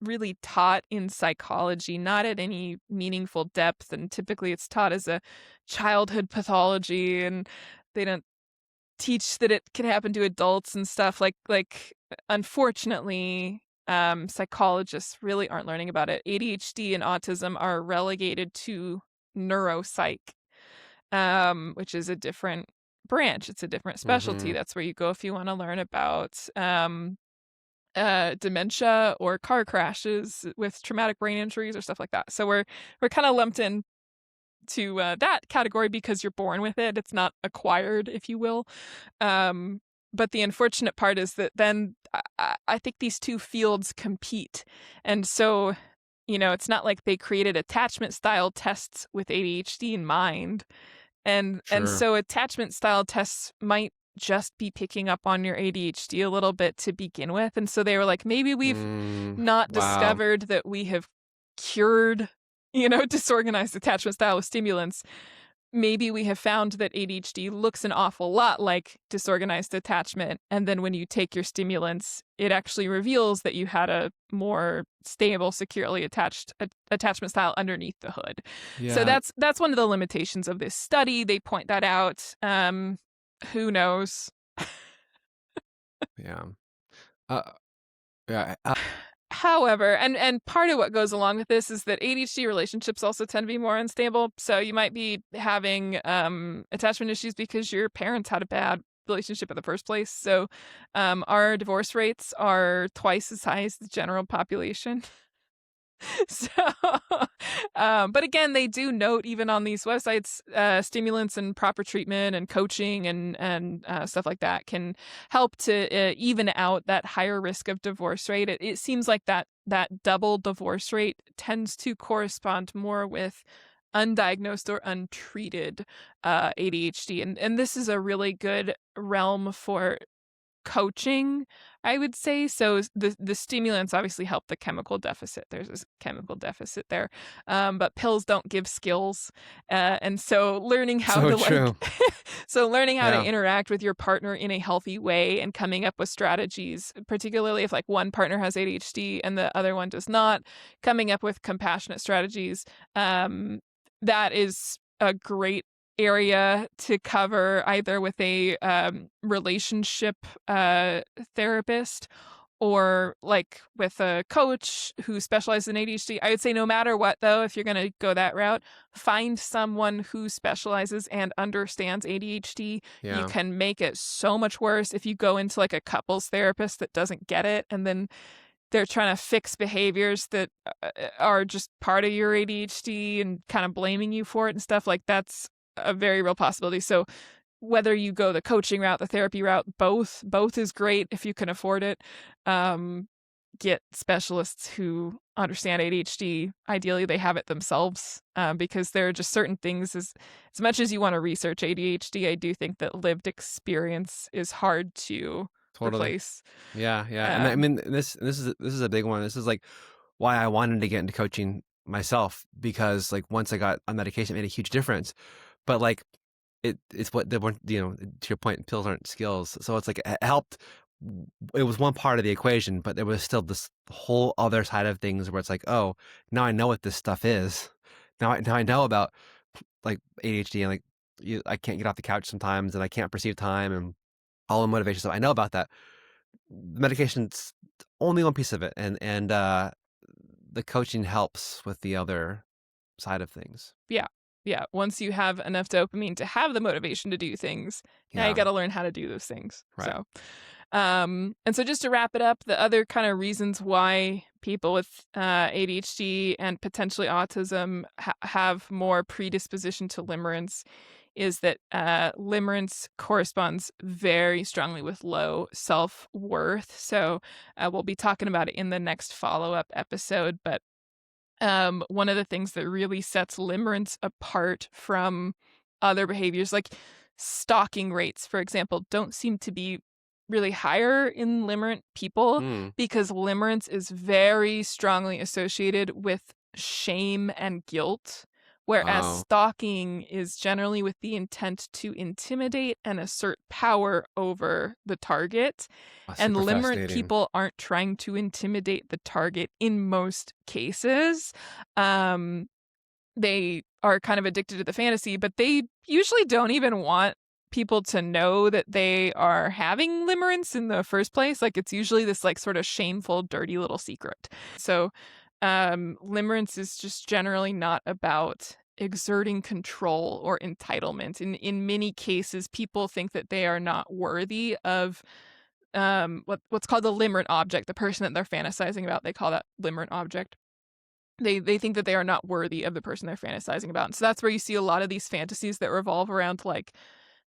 really taught in psychology, not at any meaningful depth, and typically it's taught as a childhood pathology, and they don't teach that it can happen to adults and stuff. Like unfortunately, psychologists really aren't learning about it. ADHD and autism are relegated to neuropsych, which is a different branch. It's a different specialty. Hmm. That's where you go if you want to learn about dementia or car crashes with traumatic brain injuries or stuff like that. So we're kind of lumped in to that category because you're born with it. It's not acquired, if you will. But the unfortunate part is that then I think these two fields compete. And so, it's not like they created attachment style tests with ADHD in mind. And Sure. so attachment style tests might just be picking up on your ADHD a little bit to begin with. And so they were like, maybe we've not Wow. discovered that we have cured, disorganized attachment style with stimulants. Maybe we have found that ADHD looks an awful lot like disorganized attachment. And then when you take your stimulants, it actually reveals that you had a more stable, securely attached attachment style underneath the hood. So Yeah. that's one of the limitations of this study. They point that out. Who knows? Yeah. Uh, yeah. However, and part of what goes along with this is that ADHD relationships also tend to be more unstable. So you might be having attachment issues because your parents had a bad relationship in the first place. So our divorce rates are twice as high as the general population. So, but again, they do note even on these websites, stimulants and proper treatment and coaching and stuff like that can help to even out that higher risk of divorce rate. It seems like that double divorce rate tends to correspond more with undiagnosed or untreated ADHD, and this is a really good realm for coaching, I would say. So the stimulants obviously help the chemical deficit. There's this chemical deficit there, but pills don't give skills, and so learning how So to true. learning how to Yeah. interact with your partner in a healthy way and coming up with strategies, particularly if like one partner has ADHD and the other one does not, coming up with compassionate strategies. That is a great area to cover either with a relationship therapist or like with a coach who specializes in ADHD. I would say no matter what, though, if you're going to go that route, find someone who specializes and understands ADHD. You Yeah. can make it so much worse if you go into like a couples therapist that doesn't get it, and then they're trying to fix behaviors that are just part of your ADHD and kind of blaming you for it and stuff. Like that's a very real possibility. So whether you go the coaching route, the therapy route, both is great if you can afford it. Get specialists who understand ADHD. Ideally, they have it themselves, because there are just certain things. As much as you want to research ADHD, I do think that lived experience is hard to Totally. replace. Yeah, yeah. And I Um, mean, this is a big one. This is like why I wanted to get into coaching myself, because like once I got on medication, it made a huge difference. But like it's what they weren't, to your point, pills aren't skills. So it's like it helped. It was one part of the equation, but there was still this whole other side of things where it's like, oh, now I know what this stuff is. Now I know about like ADHD, and like I can't get off the couch sometimes, and I can't perceive time, and all the motivation stuff. I know about that. The medication's only one piece of it, and the coaching helps with the other side of things. yeah. Yeah. Once you have enough dopamine to have the motivation to do things, now you Yeah, got to learn how to do those things. right. So, and so just to wrap it up, the other kind of reasons why people with ADHD and potentially autism have more predisposition to limerence is that limerence corresponds very strongly with low self-worth. So we'll be talking about it in the next follow-up episode, but one of the things that really sets limerence apart from other behaviors, like stalking rates, for example, don't seem to be really higher in limerent people Hmm. because limerence is very strongly associated with shame and guilt, whereas Oh, stalking is generally with the intent to intimidate and assert power over the target. And super limerent fascinating. people aren't trying to intimidate the target in most cases. Um, they are kind of addicted to the fantasy, but they usually don't even want people to know that they are having limerence in the first place. Like it's usually this like sort of shameful, dirty little secret. So limerence is just generally not about exerting control or entitlement. In many cases, people think that they are not worthy of what's called the limerent object, the person that they're fantasizing about. They call that limerent object. They think that they are not worthy of the person they're fantasizing about. And so that's where you see a lot of these fantasies that revolve around like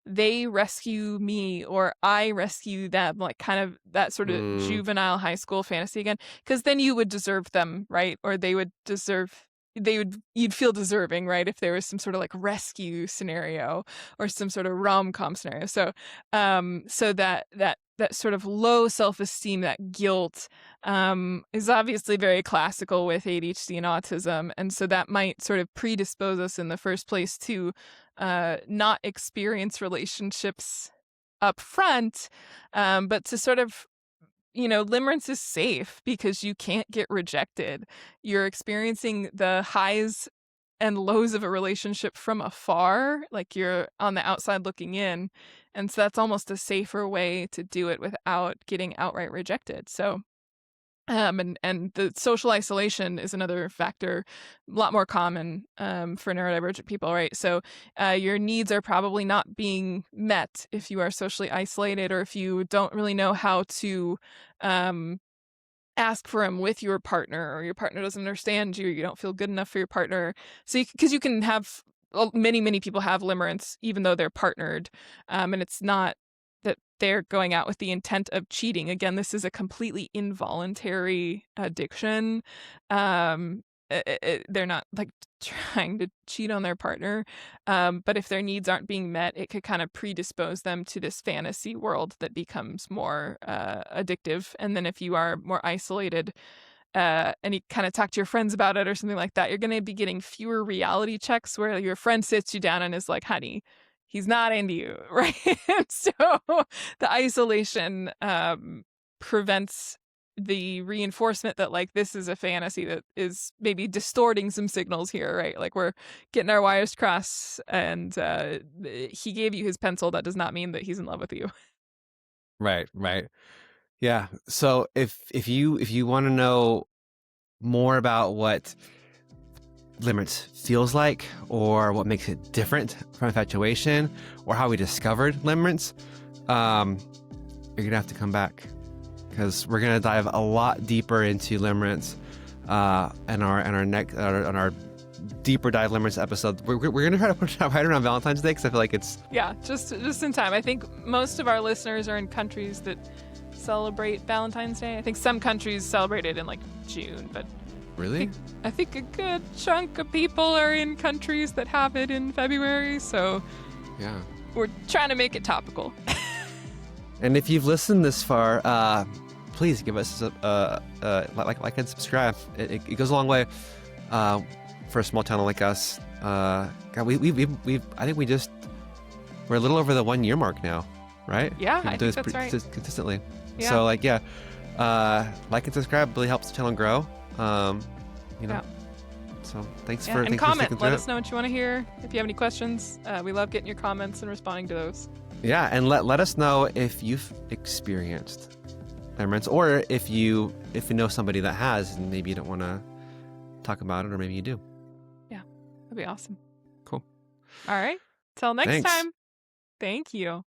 they rescue me or I rescue them, like kind of that sort of Mm, juvenile high school fantasy again. Because then you would deserve them, right? Or you'd feel deserving, right? If there was some sort of like rescue scenario or some sort of rom-com scenario. So, so that sort of low self-esteem, that guilt, is obviously very classical with ADHD and autism. And so that might sort of predispose us in the first place to not experience relationships up front, but to sort of, limerence is safe because you can't get rejected. You're experiencing the highs and lows of a relationship from afar, like you're on the outside looking in. And so that's almost a safer way to do it without getting outright rejected. So and the social isolation is another factor, a lot more common for neurodivergent people, right? So your needs are probably not being met if you are socially isolated or if you don't really know how to um, ask for them with your partner, or your partner doesn't understand you, you don't feel good enough for your partner. So because you can have many people have limerence even though they're partnered, and it's not that they're going out with the intent of cheating. Again, this is a completely involuntary addiction, um, they're not like trying to cheat on their partner. But if their needs aren't being met, it could kind of predispose them to this fantasy world that becomes more addictive. And then if you are more isolated, and you kind of talk to your friends about it or something like that, you're going to be getting fewer reality checks where your friend sits you down and is like, honey, he's not into you, right? And so the isolation prevents the reinforcement that like this is a fantasy that is maybe distorting some signals here, right? Like we're getting our wires crossed, and he gave you his pencil. That does not mean that he's in love with you. Right, right. Yeah. So if you want to know more about what limerence feels like, or what makes it different from infatuation, or how we discovered limerence, you're gonna have to come back, because we're gonna dive a lot deeper into limerence in our deeper dive limerence episode. We're gonna try to push it out right around Valentine's Day, because I feel like it's just in time. I think most of our listeners are in countries that celebrate Valentine's Day. I think some countries celebrate it in like June, but really I think a good chunk of people are in countries that have it in February. So yeah, we're trying to make it topical. And if you've listened this far, please give us a like and subscribe. It goes a long way for a small town like us. God, I think we're a little over the 1 year mark now, right? Yeah, I think that's right. Consistently. Yeah. So like like and subscribe really helps the channel grow. Yeah. So thanks Yeah, for and thanks for comment. sticking through Let it. us know what you want to hear. If you have any questions, we love getting your comments and responding to those. Yeah, and let us know if you've experienced limerence, or if you know somebody that has, and maybe you don't want to talk about it, or maybe you do. Yeah, that'd be awesome. Cool. All right. Till next Thanks. time. Thank you.